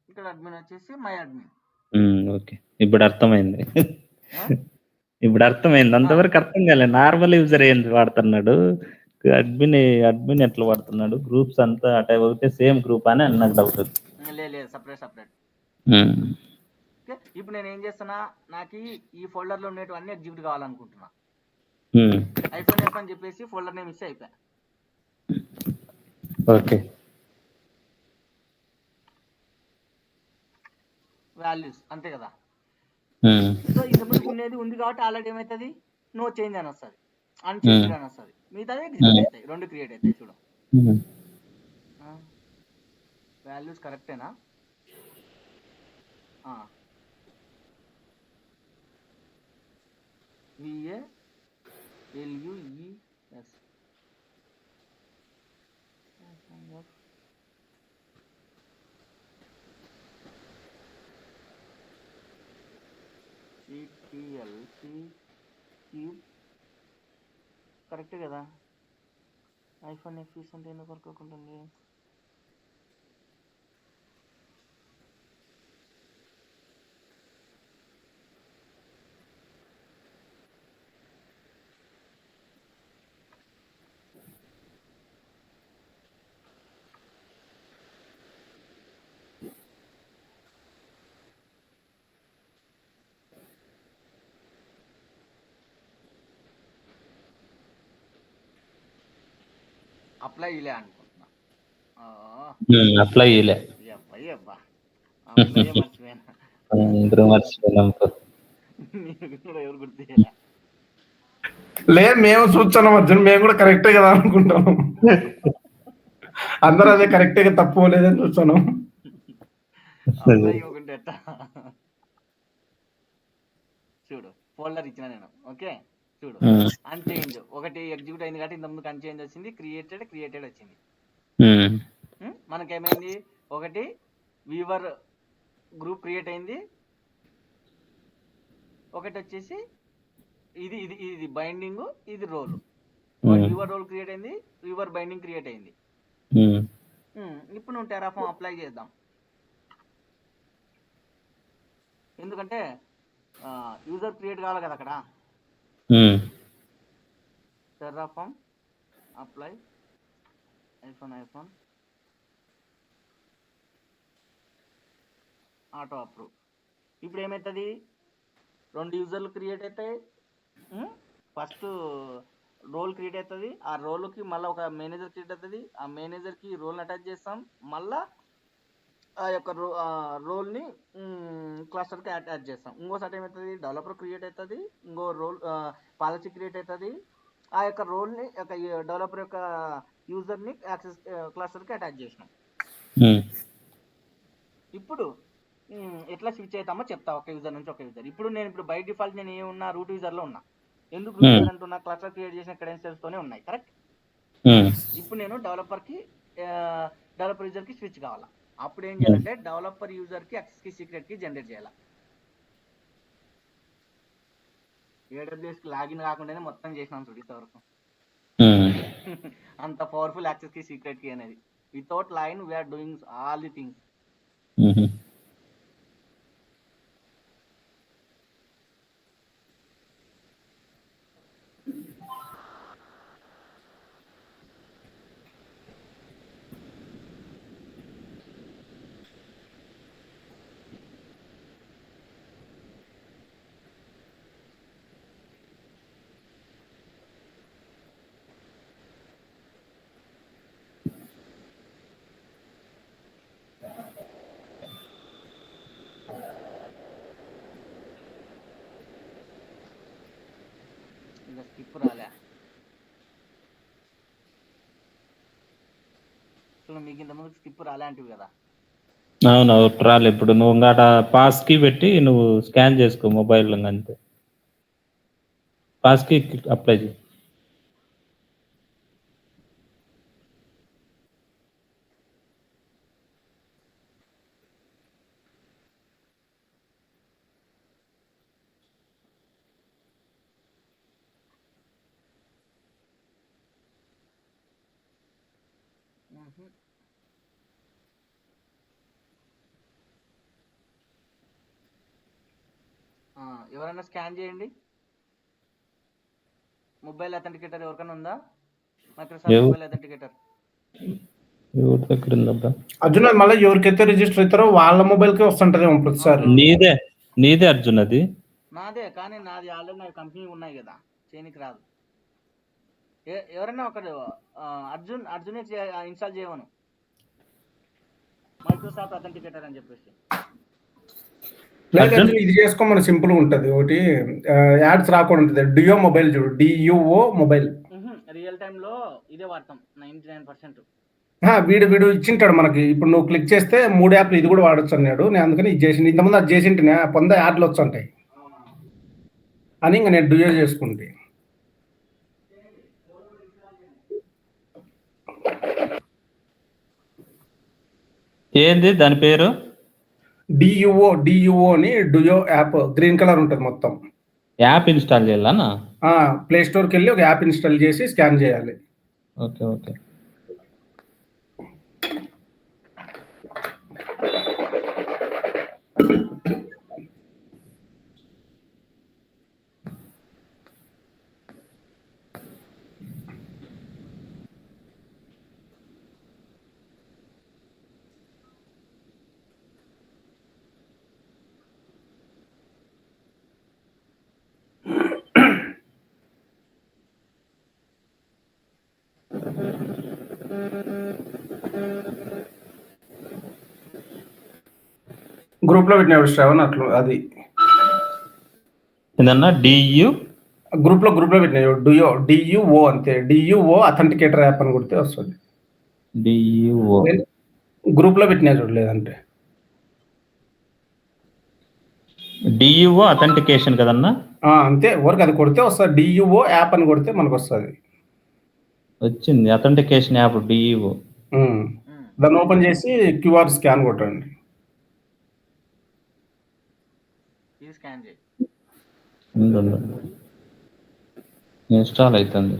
ఇక్కడ అడ్మిన్ వచ్చేసి మై అడ్మిన్. ఓకే, ఇప్పుడు అర్థమైంది. అంతవరకు అర్థం కాలేదు. నార్మల్ యూజర్ ఏం వాడుతున్నాడు, అడ్మిన్ ఎట్లా వాడుతున్నాడు, గ్రూప్స్ అంతా అటే ఒకటే సేమ్ గ్రూప్ అని నాకు డౌట్. లేదు, సపరేట్. ఇప్పుడు నేను ఏం చేస్తున్నా, నాకు ఈ ఫోల్డర్ లో ఉండేవి అన్ని ఎగ్జిక్యూట్ కావాలనుకుంటున్నా. ఐఫోన్ అని చెప్పేసి ఫోల్డర్ నేమ్ ఇస్తే అయిపోయా. ఓకే, వాల్యూస్ అంతే కదా. సో ఇంత ముందు ఉండేది ఉంది కాబట్టి ఆల్రెడీ ఏమవుతుంది, నో చేంజ్ అని వస్తుంది, అన్చేంజ్ అని వస్తుంది. మిగతాది ఎగ్జిక్యూట్ అవుతాయి, రెండు క్రియేట్ అవుతాయి. చూడు, వాల్యూస్ కరెక్టేనా? VALUES కరెక్టే కదా. ఐఫోన్ ఎఫ్ఈస్ అంటే ఎందుకు వర్క్. అప్లై ఇలే అనుకుంటున్నా. అప్లై ఇలే, ఎవరు గుర్తు చేయలే. లేదు, మేము చూస్తున్నాం అర్జున్, మేము కూడా కరెక్టే కదా అనుకుంటాం. అందరూ అదే కరెక్టే, తప్పు లేదని చూస్తున్నాం. చూడు, ఫోల్డర్ ఇచ్చిన నేను. ఓకే, చూడు, అన్చేంజ్ ఒకటి ఎగ్జిక్యూట్ అయింది కాబట్టి ఇంత ముందుకు అన్చేంజ్ వచ్చింది, క్రియేటెడ్ వచ్చింది. మనకేమైంది, ఒకటి వీవర్ గ్రూప్ క్రియేట్ అయింది, ఒకటి వచ్చేసి ఇది బైండింగ్, ఇది రోల్. వీవర్ రోల్ క్రియేట్ అయింది, వీవర్ బైండింగ్ క్రియేట్ అయింది. ఇప్పుడు నువ్వు టెరాఫామ్ అప్లై చేద్దాం. ఎందుకంటే యూజర్ క్రియేట్ కావాలి కదా అక్కడ. Terraform apply iPhone auto approve. ఇప్పుడు ఏమవుతుంది, రెండు యూజర్లు క్రియేట్ అవుతాయి. ఫస్ట్ రోల్ క్రియేట్ అవుతుంది, ఆ రోల్కి మళ్ళీ ఒక మేనేజర్ క్రియేట్ అవుతుంది, ఆ మేనేజర్కి రోల్ అటాచ్ చేస్తాం, మళ్ళీ ఆ యొక్క రోల్ని క్లస్టర్కి యాడ్ చేస్తాం. ఇంకోసారి ఏమవుతుంది, డెవలపర్ క్రియేట్ అవుతుంది, ఇంకో రోల్ పాలసీ క్రియేట్ అవుతుంది. ఆ యొక్క రోల్ని యొక్క డెవలపర్ యొక్క యూజర్ని యాక్సెస్ క్లస్టర్కి అటాచ్ చేసినాం. ఇప్పుడు ఎట్లా స్విచ్ అవుతామో చెప్తా, ఒక యూజర్ నుంచి ఒక యూజర్. ఇప్పుడు బై డిఫాల్ట్ నేను ఏమున్నా రూట్ యూజర్లో ఉన్నా. ఎందుకు రూట్ యూజర్ అంటున్నా, క్లస్టర్ క్రియేట్ చేసిన క్రెడెన్షియల్స్తోనే ఉన్నాయి, కరెక్ట్. ఇప్పుడు నేను డెవలపర్ యూజర్కి స్విచ్ కావాలా. అప్పుడు ఏం చేయాలంటే డెవలపర్ యూజర్కి యాక్సెస్ కి సీక్రెట్ కి జనరేట్ చేయాలి. AWS కి లాగిన్ కాకుండానే మొత్తం చేసినాం చూడు ఇంతవరకు. అంత పవర్ఫుల్ యాక్సెస్ కి సీక్రెట్ కి అనేది. Without login we're doing all the things. ఇంకా స్కిప్ రాలే. మీకు ఇంతకుముందు స్కిప్ రాలే అంటివి కదా. అవును, రాలే. ఇప్పుడు నువ్వు ఇంకాట పాస్ కి పెట్టి నువ్వు స్కాన్ చేసుకో మొబైల్, అంతే. పాస్ కి అప్లై చేయి. ఎవరైనా స్కాన్ చేయండి. మొబైల్ అథెంటికేటర్ ఎవరికైనా ఉందా? మైక్రోసాఫ్ట్ మొబైల్ అథెంటికేటర్ అర్జున్, మళ్ళీ ఎవరికైతే రిజిస్టర్ అవుతారో వాళ్ళ మొబైల్ కే వస్తుంటది ప్రతిసారి. నీదే అర్జున్, అది నాదే, కానీ నాది ఆల్రెడీ నా కంపెనీ ఉన్నాయి కదా, చేయనికి రాదు. ఎవరైనా ఒకరు అర్జున్ ఇన్స్టాల్ చేయమను మైక్రోసాఫ్ట్ అథెంటికేటర్ అని చెప్పేసి. లేదు, ఇది చేసుకోమని సింపుల్ గా ఉంటది. ఒకటి యాడ్స్ రాకుండా ఉంటది. డియో మొబైల్ చూడు, DUO మొబైల్. రియల్ టైమ్ లో ఇదే వాడతాం 99%. వీడు ఇచ్చింటాడు మనకి. ఇప్పుడు నువ్వు క్లిక్ చేస్తే 3 యాప్లు ఇది కూడా వాడొచ్చు అన్నాడు. నేను అందుకని ఇది చేసి, ఇంతకుముందు అది చేసింటే పొంద యాడ్లు వచ్చుంటాయి అని ఇంకా నేను డియో చేసుకుంటే. ఏంది దాని పేరు? DUO అని డియో యాప్, గ్రీన్ కలర్ ఉంటుంది మొత్తం. App install చేయాలనా? ప్లే స్టోర్కి వెళ్ళి ఒక యాప్ ఇన్స్టాల్ చేసి స్కాన్ చేయాలి. Okay okay. గ్రూప్ లో పెట్టిన శ్రవణ్ అట్లా అది ఏదన్నా గ్రూప్ లో పెట్టిన DUO అంతే. DUO అథెంటికేటర్ యాప్ అని కొడితే వస్తుంది. DUO గ్రూప్ లో పెట్టినా చూడలేదంటే DUO అథెంటికేషన్ కదన్నా. అంతే, వర్క్ అది కొడితే వస్తుంది. DUO యాప్ అని కొడితే మనకు వస్తుంది. వచ్చింది అథెంటికేషన్ యాప్ DUO. దాన్ని ఓపెన్ చేసి QR స్కాన్ కొట్టండి. ఇన్స్టాల్ అవుతుంది.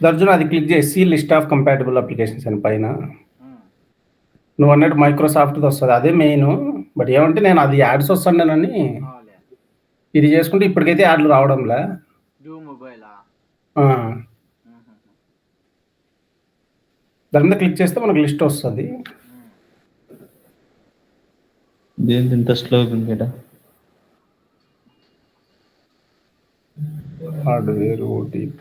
దర్జున అది క్లిక్ చేసి లిస్ట్ ఆఫ్ కంపాటబుల్ అప్లికేషన్స్ అని పైన నువ్వు అన్నట్టు మైక్రోసాఫ్ట్ వస్తుంది, అదే మెయిన్. బట్ ఏమంటే నేను అది యాడ్స్ వస్తుండేనని ఇది చేసుకుంటే ఇప్పటికైతే యాడ్లు రావడంలే. దాని మీద క్లిక్ చేస్తే మనకు లిస్ట్ వస్తుంది. దేని ఇంత స్లో ఉంది? హార్డ్వేర్ OTP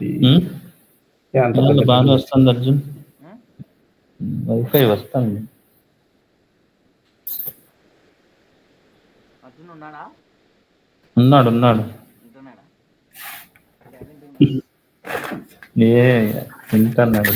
బాగా వస్తుంది అర్జున్, వైఫై వస్తుంది. అర్జున్ ఉన్నాడా? ఉన్నాడు ఉంటున్నాడా? ఏ వింటున్నాడు.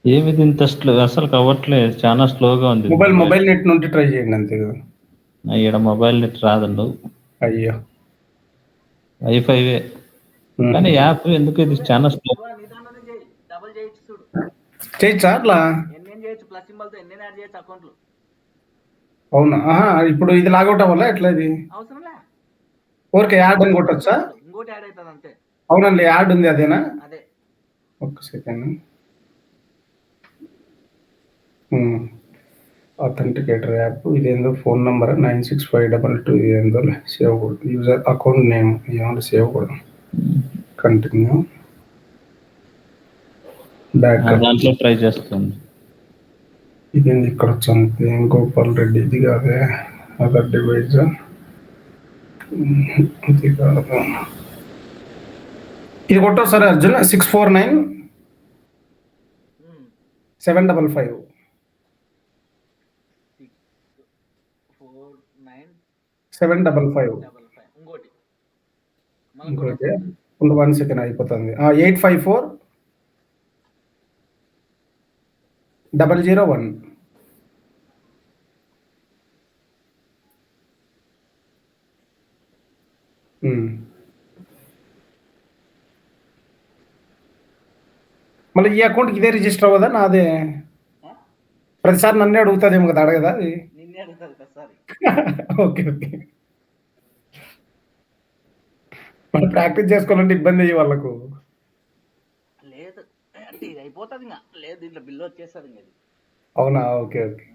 ఏమి ఇంత అసలు అవ్వట్లేదు, చాలా స్లోగా ఉంది. మొబైల్ నెట్ నుండి ట్రై చేయండి అంతే కదా. ఇక్కడ మొబైల్ నెట్ రాదండు. అయ్యో, వైఫైవే కానీ యాప్ ఎందుకు ఇది చాలా స్లో. డబుల్ చేయొచ్చు చూడు. చేయొచ్చా అట్లా? ఎన్నేం చేయొచ్చు, ప్లస్ సింబల్ తో ఎన్నేం యాడ్ చేయొచ్చు అకౌంట్లు. అవునా? ఇప్పుడు ఇది లాగౌట్ అవ్వాలా ఎట్లా? ఇది అవసరంలే, ఊరికే యాడ్ అని కొట్టొచ్చా? ఇంకోటి యాడ్ అవుతుంది అంతే. అవునండి, యాడ్ ఉంది, అదేనా? అదే. ఒక్క సెకండ్. అథెంటికేటర్ యాప్ ఇదేందో ఫోన్ నెంబర్ 965222 ఇదేందో సేవ్ కూడా. యూజర్ అకౌంట్ నేమ్ ఏమంటే సేవ్ కూడా. Continue backup. దాంట్లో ట్రై చేస్తుంది. ఇదేంది ఇక్కడ వచ్చింది? గోపాల్ రెడ్డి. ఇది కాదే, అదర్ డివైజ్ ఇది కాదు. ఇది కొట్టో సరే అర్జున్. 649 755 755. ఇంకోటి 1 సెకండ్ అయిపోతుంది. 854 001. మళ్ళీ ఈ అకౌంట్కి ఇదే రిజిస్టర్ అవ్వదా? నాదే ప్రతిసారి నన్నే అడుగుతుందేమో కదా. అడగదా అది? Okay okay. మనం ప్రాక్టీస్ చేసుకోవాలంటే ఇబ్బంది అయ్యి వాళ్ళకు. లేదు అంటే ఇది అయిపోతుంది ఇంకా. లేదు దీంట్లో బిల్లు వచ్చేస్తుంది ఇంకా. అవునా? Okay okay.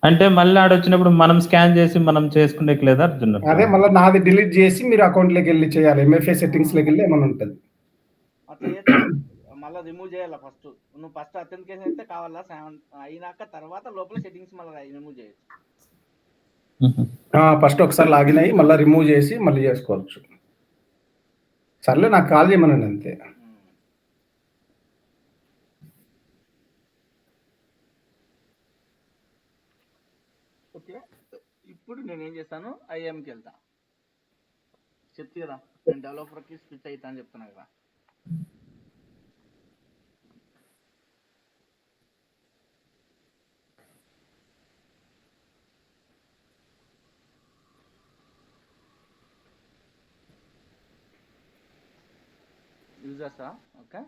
అంటే మళ్ళీ ఆడొచ్చినప్పుడు మనం స్కాన్ చేసి మనం చేసుకునే లేదా అర్జున్? అదే మళ్ళీ నాది డిలీట్ చేసి మీరు అకౌంట్లోకి వెళ్ళి చేయాలి. ఎంఎఫ్ఏ సెట్టింగ్స్లోకి వెళ్ళి ఏమైనా ఉంటుంది. మళ్ళీ రిమూవ్ చేయాలి ఫస్ట్. నువ్వు ఫస్ట్ అథెంటికేషన్ అయితే కావాలా, 7 అయినాక తర్వాత లోపల సెట్టింగ్స్ మళ్ళీ రిమూవ్ చేయొచ్చు. ఫస్ట్ ఒకసారి లాగిన్ అయ్యి మళ్ళీ రిమూవ్ చేసి మళ్ళీ చేసుకోవచ్చు. సర్లే, నాకు కాల్ చేయమనండి అంతే. ఓకే, ఇప్పుడు నేనేం చేస్తాను, ఐఎంకి వెళ్తా. చెప్తే కదా నేను డెవలపర్కి స్విచ్ అవుతా అని చెప్తున్నా కదా. యూజర్సా? ఓకే,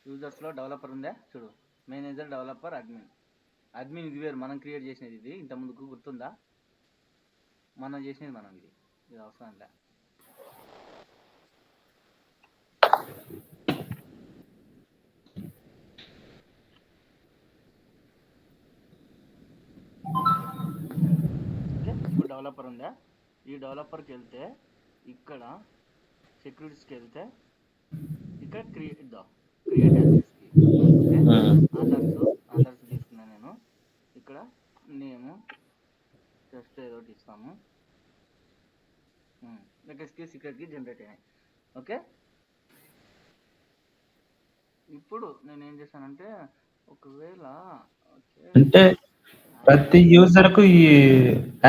యూజర్స్లో డెవలపర్ ఉందా చూడు. మేనేజర్, డెవలపర్, అడ్మిన్ ఇది వేరు. మనం క్రియేట్ చేసినది ఇది. ఇంత ముందుకు గుర్తుందా? మనం చేసినది మనం. ఇది అవసరం లే. ఓకే, ఇప్పుడు డెవలపర్ ఉందా? ఈ డెవలపర్కి వెళ్తే ఇక్కడ సెక్యూరిటీస్కి వెళ్తే ఇక్కడ క్రియేట్ యాక్సెస్కి. ఓకే, ఆథర్స్ తీసుకున్నాను నేను. ఇక్కడ నేము జస్ట్ ఏదో ఒకటి ఇస్తాము. నెక్స్ట్కి సీక్రెట్కి జనరేట్ అయినాయి. ఓకే, ఇప్పుడు నేను ఏం చేశానంటే ఒకవేళ అంటే ప్రతి యూజర్ కు ఈ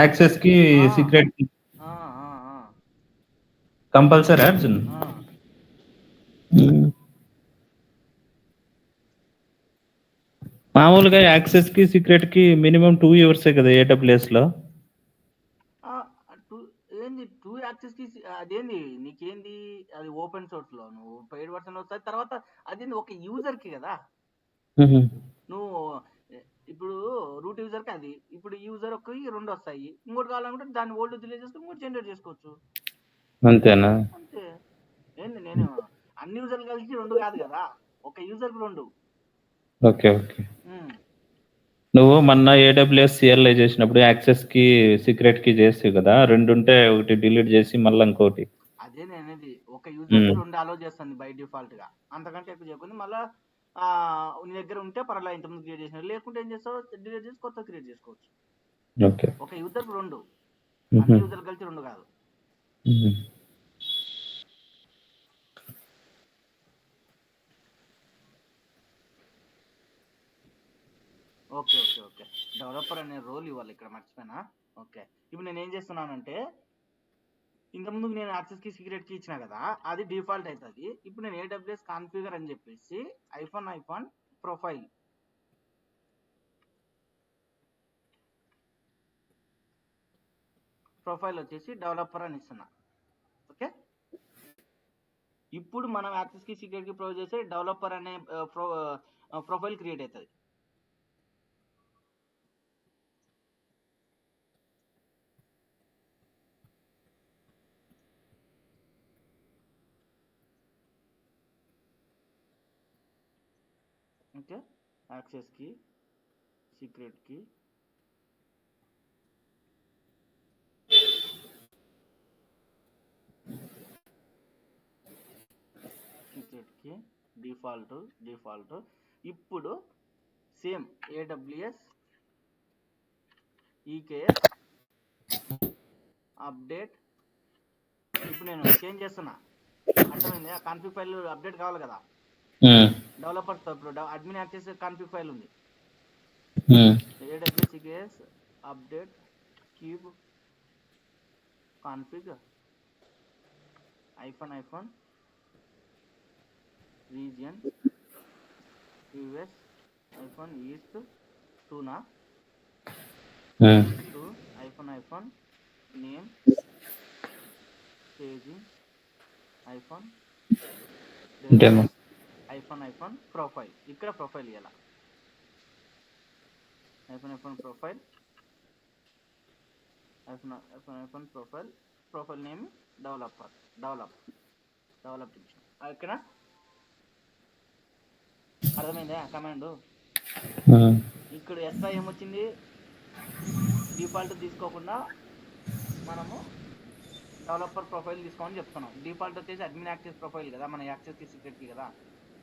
యాక్సెస్ కి సీక్రెట్ కంపల్సరీ అర్జున్. మామూలుగా యాక్సెస్ కి సీక్రెట్ కి మినిమం 2 years కదా AWS లో. ఏంది 2 యాక్సెస్ కి? అదేంది నీకేంది? అది ఓపెన్ సోర్స్ లో నువ్వు పెయిడ్ వర్షన్ వస్తాయి. తర్వాత అదేంది ఒక యూజర్ కి కదా. నువ్వు ఇప్పుడు రూట్ యూజర్ కి అది, ఇప్పుడు యూజర్ ఒక 2 వస్తాయి. ఇంకోటి కావాలనుకుంటే దాన్ని ఓల్డ్ డిలీట్ చేసుకుని ఇంకోటి జనరేట్ చేసుకోవచ్చు. అంతేనా? అంతే. ఏంది నేను అన్ని యూజర్లు కలిసి 2 కాదు కదా, ఒక యూజర్ కి 2. Okay okay. నువ్వు మొన్న AWS CLI చేసినప్పుడు యాక్సెస్ కి సీక్రెట్ కి చేస్తావు కదా, 2 ఉంటే ఒకటి డిలీట్ చేసి మళ్ళీ ఇంకోటి. అదే నేనేది ఒక యూజర్ కి 2 అలో చేస్తుంది బై డిఫాల్ట్ గా. అంతకంటే ఎక్కువ చేయకుండా మళ్ళీ నీ దగ్గర ఉంటే పర్వాలేదు, ఇంతకుముందు క్రియేట్ చేసిన. లేకుంటే ఏం చేస్తావు, డిలీట్ చేసి కొత్త క్రియేట్ చేసుకోవచ్చు. ఓకే, ఒక యూజర్ కి 2, అన్ని యూజర్ కలిసి 2 కాదు. ఓకే ఓకే ఓకే డెవలపర్ అనే రోల్ ఇవ్వాలి ఇక్కడ, మర్చిపోయినా. ఓకే, ఇప్పుడు నేను ఏం చేస్తున్నానంటే ఇంతకుముందు నేను యాక్సెస్ కి సీక్రెట్ కి ఇచ్చిన కదా, అది డిఫాల్ట్ అవుతుంది. ఇప్పుడు నేను AWS కాన్ఫిగర్ అని చెప్పేసి ఐఫోన్ ప్రొఫైల్ వచ్చేసి డెవలపర్ అని ఇస్తున్నా. ఓకే, ఇప్పుడు మనం యాక్సెస్ కి సీక్రెట్ కి ప్రొవైడ్ చేస్తే డెవలపర్ అనే ప్రొఫైల్ క్రియేట్ అవుతుంది. ఓకే, యాక్సెస్ కి సీక్రెట్ కి డిఫాల్ట్. ఇప్పుడు సేమ్ AWS EKS అప్డేట్. ఇప్పుడు నేను చేంజ్ చేస్తున్నా, అర్థమైంది? ఆ కాన్ఫిగ్ ఫైల్ అప్డేట్ కావాలి కదా డెవలపర్ తో. ఇప్పుడు అడ్మిన్ యాక్సెస్ కాన్ఫిగ్ ఫైల్ ఉంది, AWS EKS update keep config iPhone region US iPhone east 2 to iPhone name paging iPhone demo iPhone profile. ఇక్కడ ప్రొఫైల్ ఇవ్వాల, iPhone profile profile name develop ఇక్కడ. అర్థమైందా command? ఇక్కడ ఎక్స్ట్రా ఏమొచ్చింది, default తీసుకోకుండా మనము developer profile తీసుకోమని చెప్తున్నాం. డిఫాల్ట్ వచ్చేసి అడ్మిన్ యాక్సెస్ ప్రొఫైల్ కదా, మన యాక్సెస్ కి సీక్రెట్ కి కదా.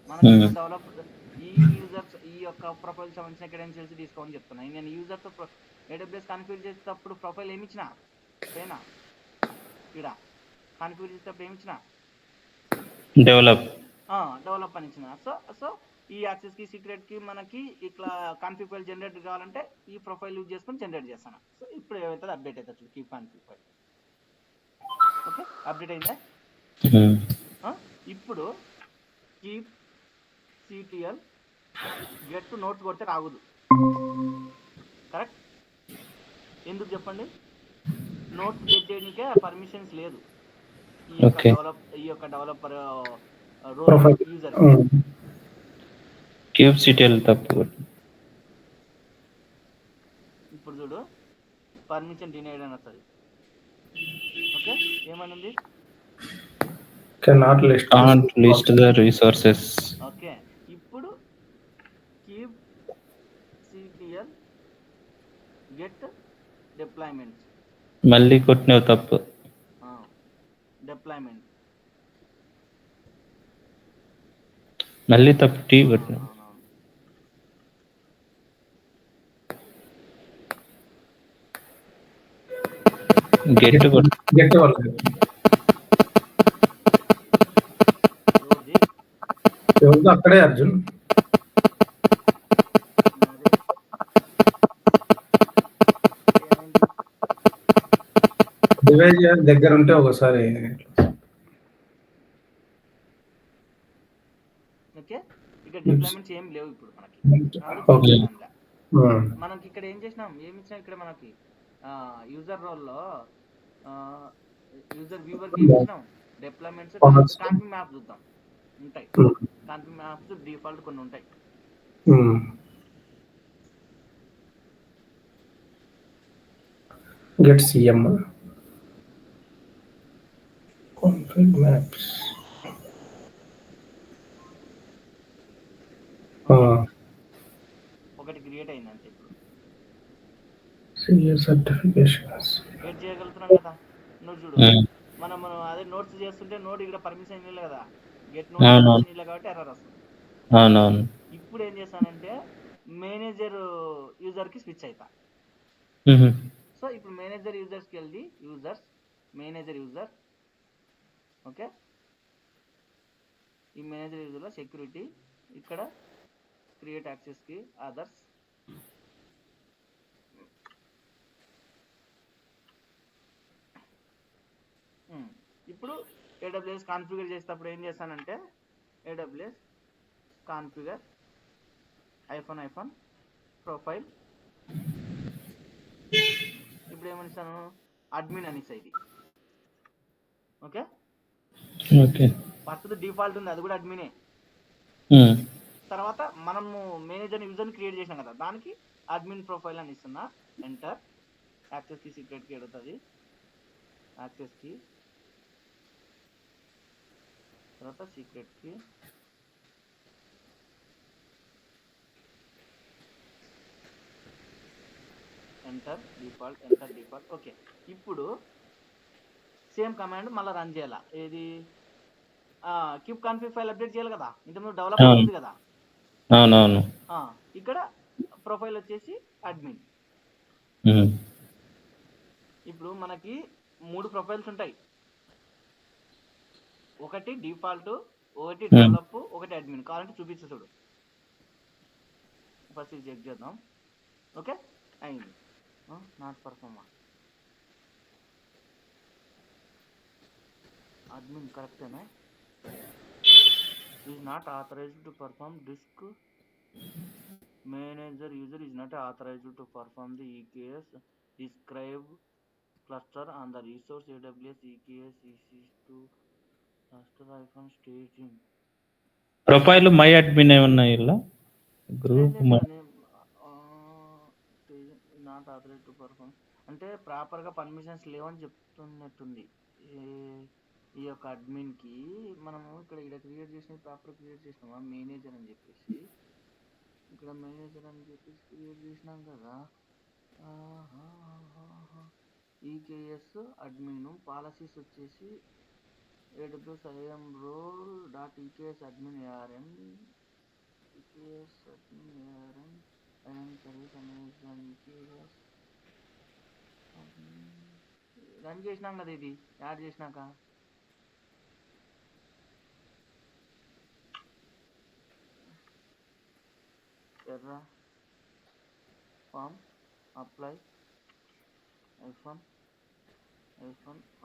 మనం డెవలపర్ ఈ యూజర్స్ ఈ యొక్క ప్రొఫైల్ సంబంధించిన క్రెడెన్షియల్స్ తీసుకోమని చెప్తున్నాను. నేను యూజర్ తో AWS కాన్ఫిగర్ చేసేటప్పుడు ప్రొఫైల్ ఏమి ఇచ్చిన పైన ఇక్కడ కాన్ఫిగర్ చేసేటప్పుడు ఏమి ఇచ్చిన డెవలప్ అని ఇచ్చిన. సో ఈ యాక్సెస్ కి సీక్రెట్ కి మనకి ఇట్లా కాన్ఫిగ్ ఫైల్ జనరేట్ కావాలంటే ఈ ప్రొఫైల్ యూజ్ చేసుకొని జనరేట్ చేస్తాను. సో ఇప్పుడు ఏమైతే అప్డేట్ అవుతుంది keep config file. Okay, update అయిందా? ఇప్పుడు keep CTL get to notes కొడితే రాగుదు, కరెక్ట్? ఎందుకు చెప్పండి? నోట్స్ గెట్ చేయడానికే పర్మిషన్స్ లేదు ఈ యొక్క developer role user. Kube CTL తప్పు. ఇప్పుడు చూడు, పర్మిషన్ డినైడ్ అని వస్తుంది. ఓకే, ఏమనుంది? cannot list the resources. Okay, ఇప్పుడు keep CTL get deployments మళ్ళీ కొట్టినవి తప్పు. deployment మళ్ళీ తప్పు టీ కొట్టిన. గెట్ వల్ల ఎవరిదో అక్కడే అర్జున్ డివైజ్ దగ్గర ఉంటే ఒకసారి. ఓకే, ఇక్కడ డిప్లాయ్మెంట్స్ ఏం లేవు ఇప్పుడు మనకి. మనకి ఇక్కడ ఏం చేసినాం, ఏమి ఇచ్చినాం ఇక్కడ మనకి యూజర్ రోల్లో యూజర్ వ్యూవర్ కి ఇచ్చినాం డిప్లాయ్మెంట్స్. కాన్ఫిగ్ మ్యాప్ చూద్దాం, ఉంటాయి కాన్ఫిగ్ మ్యాప్స్ డిఫాల్ట్ కొన్ని ఉంటాయి. get CM config maps. ఒకటి క్రియేట్ అయింది అంతే. ఇప్పుడు CS certifications క్రియేట్ చేయగలుగుతున్నాం కదా. నోట్ చూడు, మనం అదే నోట్స్ చేస్తుంటే నోట్ ఇక్కడ పర్మిషన్ ఇవ్వలేదు కదా, గెట్ నోట్ పర్మిషన్ ఇవ్వలేదు కాబట్టి ఎర్రర్ వస్తుంది. ఇప్పుడు ఏం చేస్తానంటే మేనేజర్ యూజర్ కి స్విచ్ అవుతా. సో ఇప్పుడు మేనేజర్ యూజర్స్కి వెళ్ళి మేనేజర్ యూజర్. ఓకే, ఈ మేనేజర్ యూజర్లో సెక్యూరిటీ ఇక్కడ క్రియేట్ యాక్సెస్ కి అదర్స్ ఇప్పుడు AWS కాన్ఫిగర్ చేసేటప్పుడు ఏం చేస్తానంటే AWS కాన్ఫిగర్ -- ప్రొఫైల్. ఇప్పుడు ఏమనిస్తాను అడ్మిన్ అనేసి ఇది. ఓకే ఫస్ట్ డిఫాల్ట్ ఉంది అది కూడా అడ్మినే. తర్వాత మనము మేనేజర్ యూజర్ని క్రియేట్ చేసినాం కదా దానికి అడ్మిన్ ప్రొఫైల్ అని ఇస్తున్నా. Enter. Access key secret key అడుగుతుంది. యాక్సెస్ కీ తర్వాత secret key enter default. Okay ఇప్పుడు సేమ్ కమాండ్ మళ్ళీ రన్ చేయాలా. ఏది కీప్ కాన్ఫిగ్ ఫైల్ అప్డేట్ చేయాలి కదా ఇంతకుముందు డెవలపర్ ఉంది కదా. అవునవును. ఇక్కడ ప్రొఫైల్ వచ్చేసి అడ్మిన్. ఇప్పుడు మనకి 3 ప్రొఫైల్స్ ఉంటాయి. ఒకటి డిఫాల్ట్, ఒకటి డెవలప్, ఒకటి అడ్మిన్. కావాలంటే చూపిస్తా చూడు. ఫస్ట్ ఇది చెక్ చేద్దాం. ఓకే అయింది. Not perform. అడ్మిన్ కరెక్టేనా? Is not authorized to perform disk manager user is not authorized to perform the EKS describe cluster on the resource AWS EKS EC2 cluster iPhone staging. Profile my admin ఏమన్నా ఇలా group not authorized to perform అంటే ప్రాపర్గా permissions లేవని చెప్తున్నట్టుంది. ఈ యొక్క అడ్మిన్కి మనము ఇక్కడ create చేసిన ప్రాపర్ క్రియేట్ చేసినామా మేనేజర్ అని చెప్పేసి. ఇక్కడ మేనేజర్ అని చెప్పేసి క్రియేట్ చేసినాం కదా. EKS అడ్మిన్ పాలసీస్ వచ్చేసి AWS IAM role .EKS admin ARN EKS admin ARN IAM service Amazon EKS run చేసినాం కదా ఇది యాడ్ చేసినాక. Terraform apply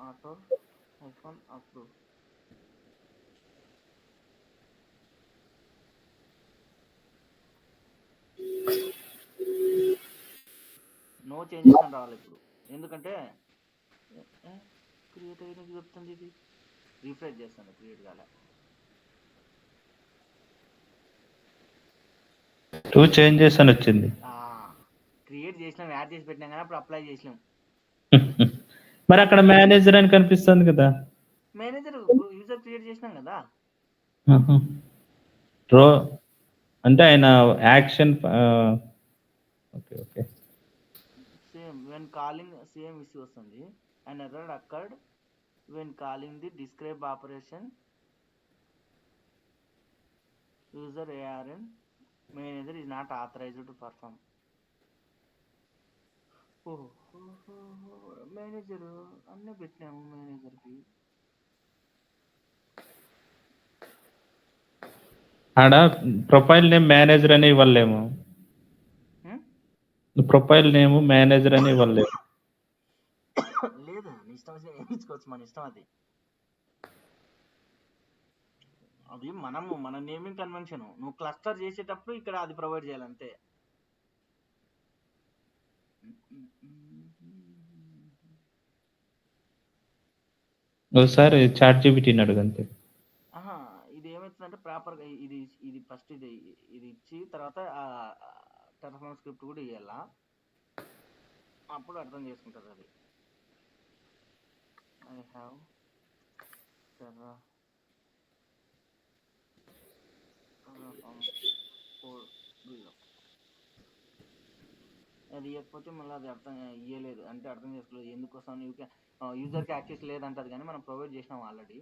auto approve. No changes అని రావాలి ఇప్పుడు. ఎందుకంటే క్రియేట్ అయినది చెప్తుంది ఇది. రీఫ్రెష్ చేస్తాను క్రియేట్ కాలే. 2 చేంజెస్ అని వచ్చింది. క్రియేట్ చేసినాం యాడ్ చేసి పెట్టినాం కానీ అప్పుడు అప్లై చేసినాం. మరి అక్కడ మేనేజర్ అని కనిపిస్తుంది కదా. మేనేజర్ యూజర్ క్రియేట్ చేసినాం కదా. రో అంటే ఆయన action okay same when calling same issue వస్తుంది. And error occurred when calling the describe operation user ARN manager is not authorized to perform. Manager అన్నీ పెట్టినాము మేనేజర్కి. ఆడ ప్రొఫైల్ నేమ్ మేనేజర్ అని ఇవ్వలేము. ప్రొఫైల్ నేమ్ మేనేజర్ అని ఇవ్వలేము. లేదు నీ ఇష్టం వచ్చిన ఏమిచ్చుకోవచ్చు. మన ఇష్టం అది. అది మన నేమింగ్ కన్వెన్షన్. నువ్వు క్లస్టర్ చేసేటప్పుడు ఇక్కడ అది ప్రొవైడ్ చేయాలంతే. ఒకసారి ChatGPTని అడుగంతే. ఇది ఏమవుతుందంటే ప్రాపర్గా ఇది ఫస్ట్ ఇది ఇచ్చి తర్వాత టెర్రాఫార్మ్ స్క్రిప్ట్ కూడా ఇవ్వాలా. అప్పుడు అర్థం చేసుకుంటుంది అది. I have Terraform code below అది ఇవ్వకపోతే మళ్ళీ అది అర్థం ఇవ్వలేదు అంటే అర్థం చేసుకోలేదు. ఎందుకోసం యూజర్కి యాక్సెస్ లేదంటది కానీ మనం ప్రొవైడ్ చేసినాం ఆల్రెడీ.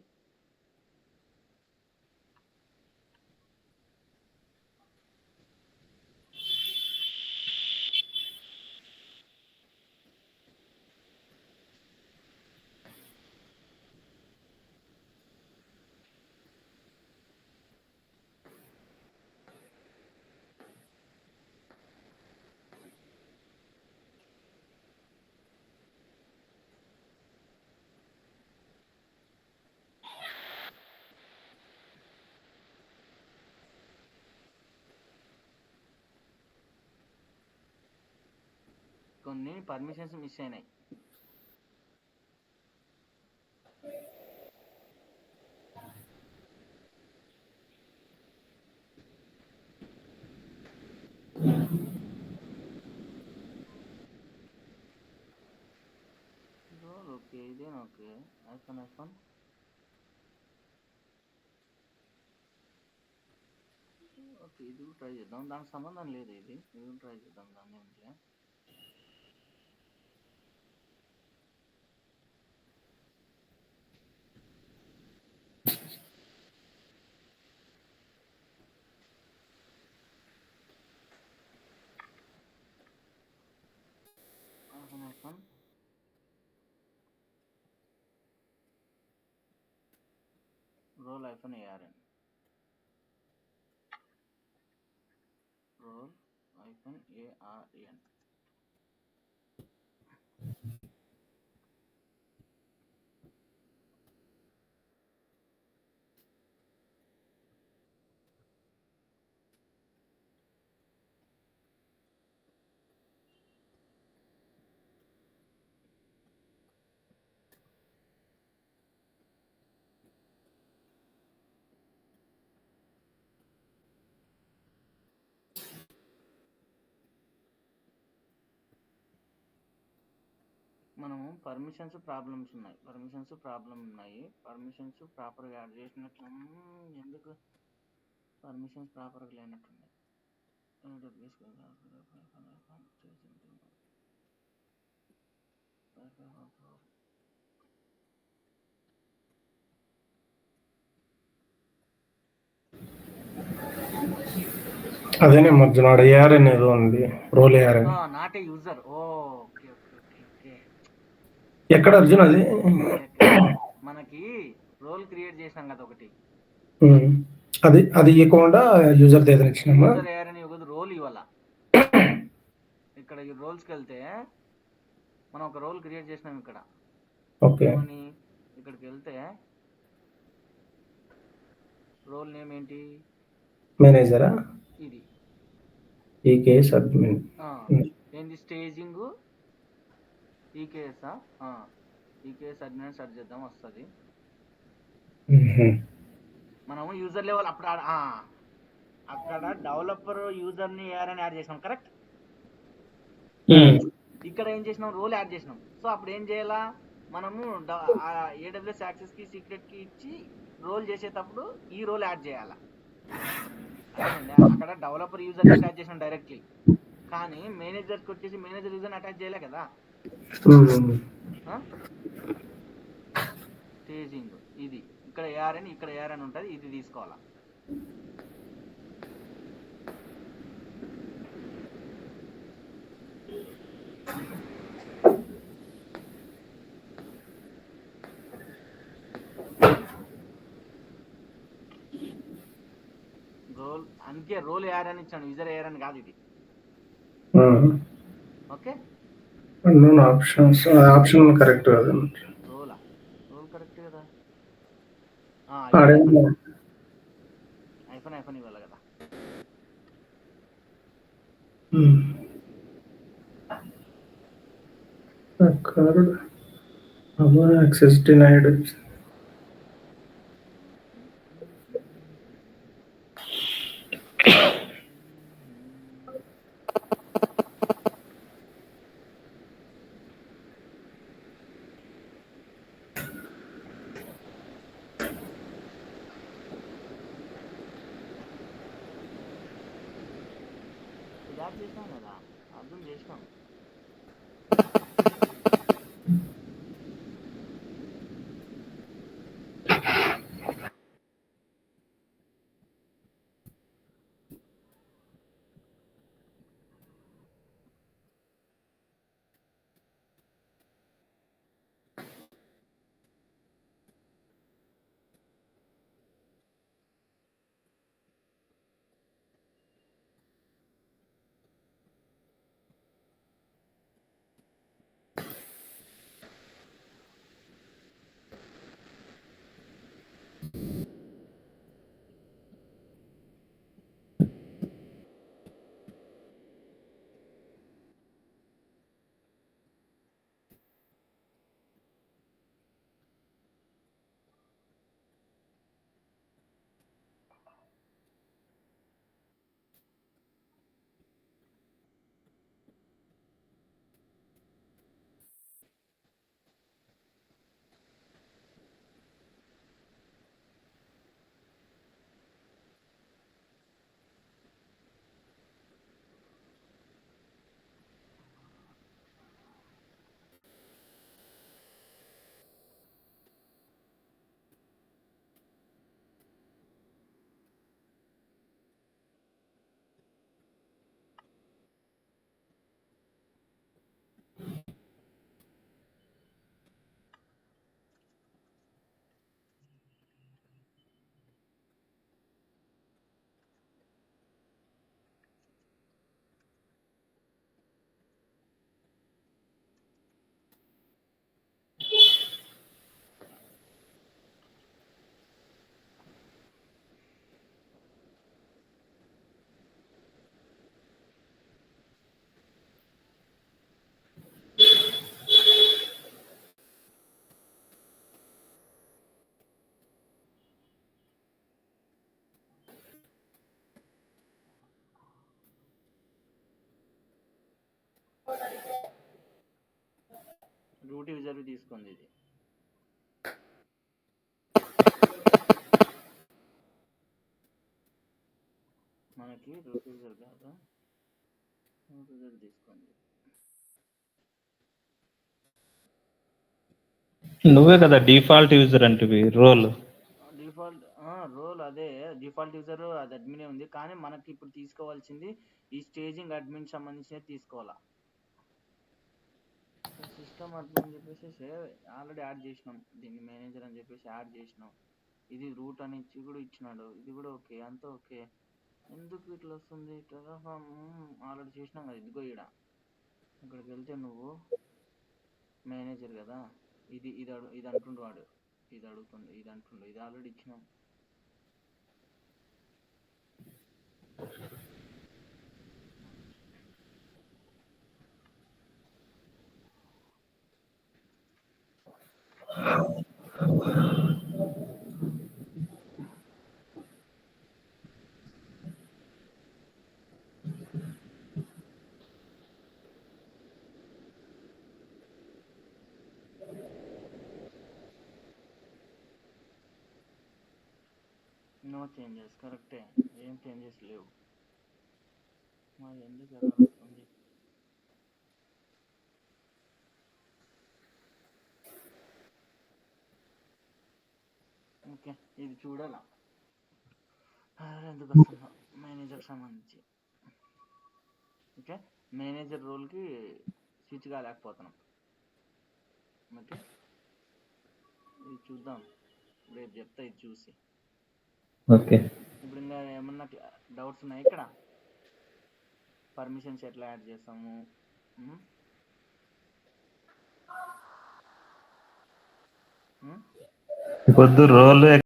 కొన్ని పర్మిషన్స్ మిస్ అయినాయి. ఓకే ఇదేనా? ఓకే ఐఫోన్ ఓకే ఇది కూడా ట్రై చేద్దాం. దానికి సంబంధం లేదు, ఇది కూడా ట్రై చేద్దాం. దాన్ని ఏమిలే. IPhone role iPhone ARN role iPhone ARN. మనము పర్మిషన్స్ ప్రాబ్లమ్స్ ఉన్నాయి. పర్మిషన్స్ ప్రాపర్గా యాడ్ చేసినట్లు ఎందుకు పర్మిషన్స్ ప్రాపర్గా లేనట్టున్నాయి. అదేనే మధ్యన ARN ఏదో ఉంది, role ARN. Not a user. Okay okay okay okay. ఎక్కడ అర్జున్ అది? మనకి రోల్ క్రియేట్ చేసాం కదా ఒకటి, అది ఇవ్వకుండా యూజర్ ఏదైనా ఇచ్చినామా? యూజర్ ARN ఇవ్వదు, రోల్ ఇవ్వాల. ఇక్కడ ఈ రోల్స్కి వెళ్తే మనం ఒక రోల్ క్రియేట్ చేసినాం ఇక్కడ. ఓకే. ఇక్కడికి వెళ్తే రోల్ నేమ్ ఏంటి? మేనేజరా? ఇది ఈకేఎస్ అడ్మిన్. ఏంటి staging? EKS EKS admin search చేద్దాం, వస్తుంది. మనము యూజర్ లెవెల్ అప్పుడు అక్కడ డెవలపర్ యూజర్ని ARN యాడ్ చేసినాం, కరెక్ట్? ఇక్కడ ఏం చేసినాం? రోల్ యాడ్ చేసినాం. సో అప్పుడు ఏం చేయాలా? మనము AWS యాక్సెస్ కి సీక్రెట్ కి ఇచ్చి రోల్ చేసేటప్పుడు ఈ రోల్ యాడ్ చేయాలా. అక్కడ డెవలపర్ యూజర్ అటాచ్ చేసినాం డైరెక్ట్లీ, కానీ మేనేజర్కి వచ్చేసి మేనేజర్ యూజర్ని అటాచ్ చేయలే కదా. స్టేజింగ్ ఇది ఇక్కడ ARN, ఇక్కడ ARN ఉంటుంది, ఇది తీసుకోవాలా. రోల్ అందుకే రోల్ ARN ఇచ్చాను, యూజర్ ARN కాదు ఇది. ఓకే, ఆప్షన్ కరెక్ట్ కదా? రోల్ కరెక్ట్ కదా. ఐఫోన్ ఇవ్వాలి కదా. Access denied. యాడ్ చేసినాం కదా, అర్థం చేసినాం. రూట్ యూజర్ తీసుకుంది ఇది. మనకి రూట్ యూజర్ కాదు, రూట్ యూజర్ తీసుకుంది. నువ్వే కదా డిఫాల్ట్ యూజర్ అంటివి రోల్. డిఫాల్ట్ రోల్ అదే డిఫాల్ట్ యూజర్ అది అడ్మినే ఉంది, కానీ మనకి ఇప్పుడు తీసుకోవాల్సింది ఈ స్టేజింగ్ అడ్మిన్ సంబంధించినది తీసుకోవాలా. సిస్టమ్ అడ్మిన్ అని చెప్పేసి ఆల్రెడీ యాడ్ చేసినాం, దీన్ని మేనేజర్ అని చెప్పేసి యాడ్ చేసినాం. ఇది రూట్ అని ఇచ్చి కూడా ఇచ్చినాడు, ఇది కూడా ఓకే, అంతా ఓకే. ఎందుకు ఇట్లా వస్తుంది? టెర్రాఫామ్ ఆల్రెడీ చేసినాం కదా. ఇదిగో ఇక్కడికి వెళ్తే నువ్వు మేనేజర్ కదా, ఇది ఇది ఇది అంటుండు వాడు, ఇది అడుగుతుండు, ఇది అంటుండు, ఇది ఆల్రెడీ ఇచ్చినాం. నో చేంజెస్, కరెక్టే, ఏం చేంజెస్ లేవు. మరి ఎందుకు ఎలా వస్తుంది? ఓకే, ఇది చూడాలా ఎందుకు వస్తుందో మేనేజర్ సంబంధించి. ఓకే, మేనేజర్ రోల్కి స్విచ్ కాలేకపోతున్నాం. ఓకే, ఇది చూద్దాం, రేపు చెప్తా ఇది చూసి. ఓకే, ఇప్పుడు ఇంకా ఏమన్నా డౌట్స్ ఉన్నాయి ఇక్కడ? పర్మిషన్స్ ఎట్లా యాడ్ చేస్తాము? పొద్దు రోల్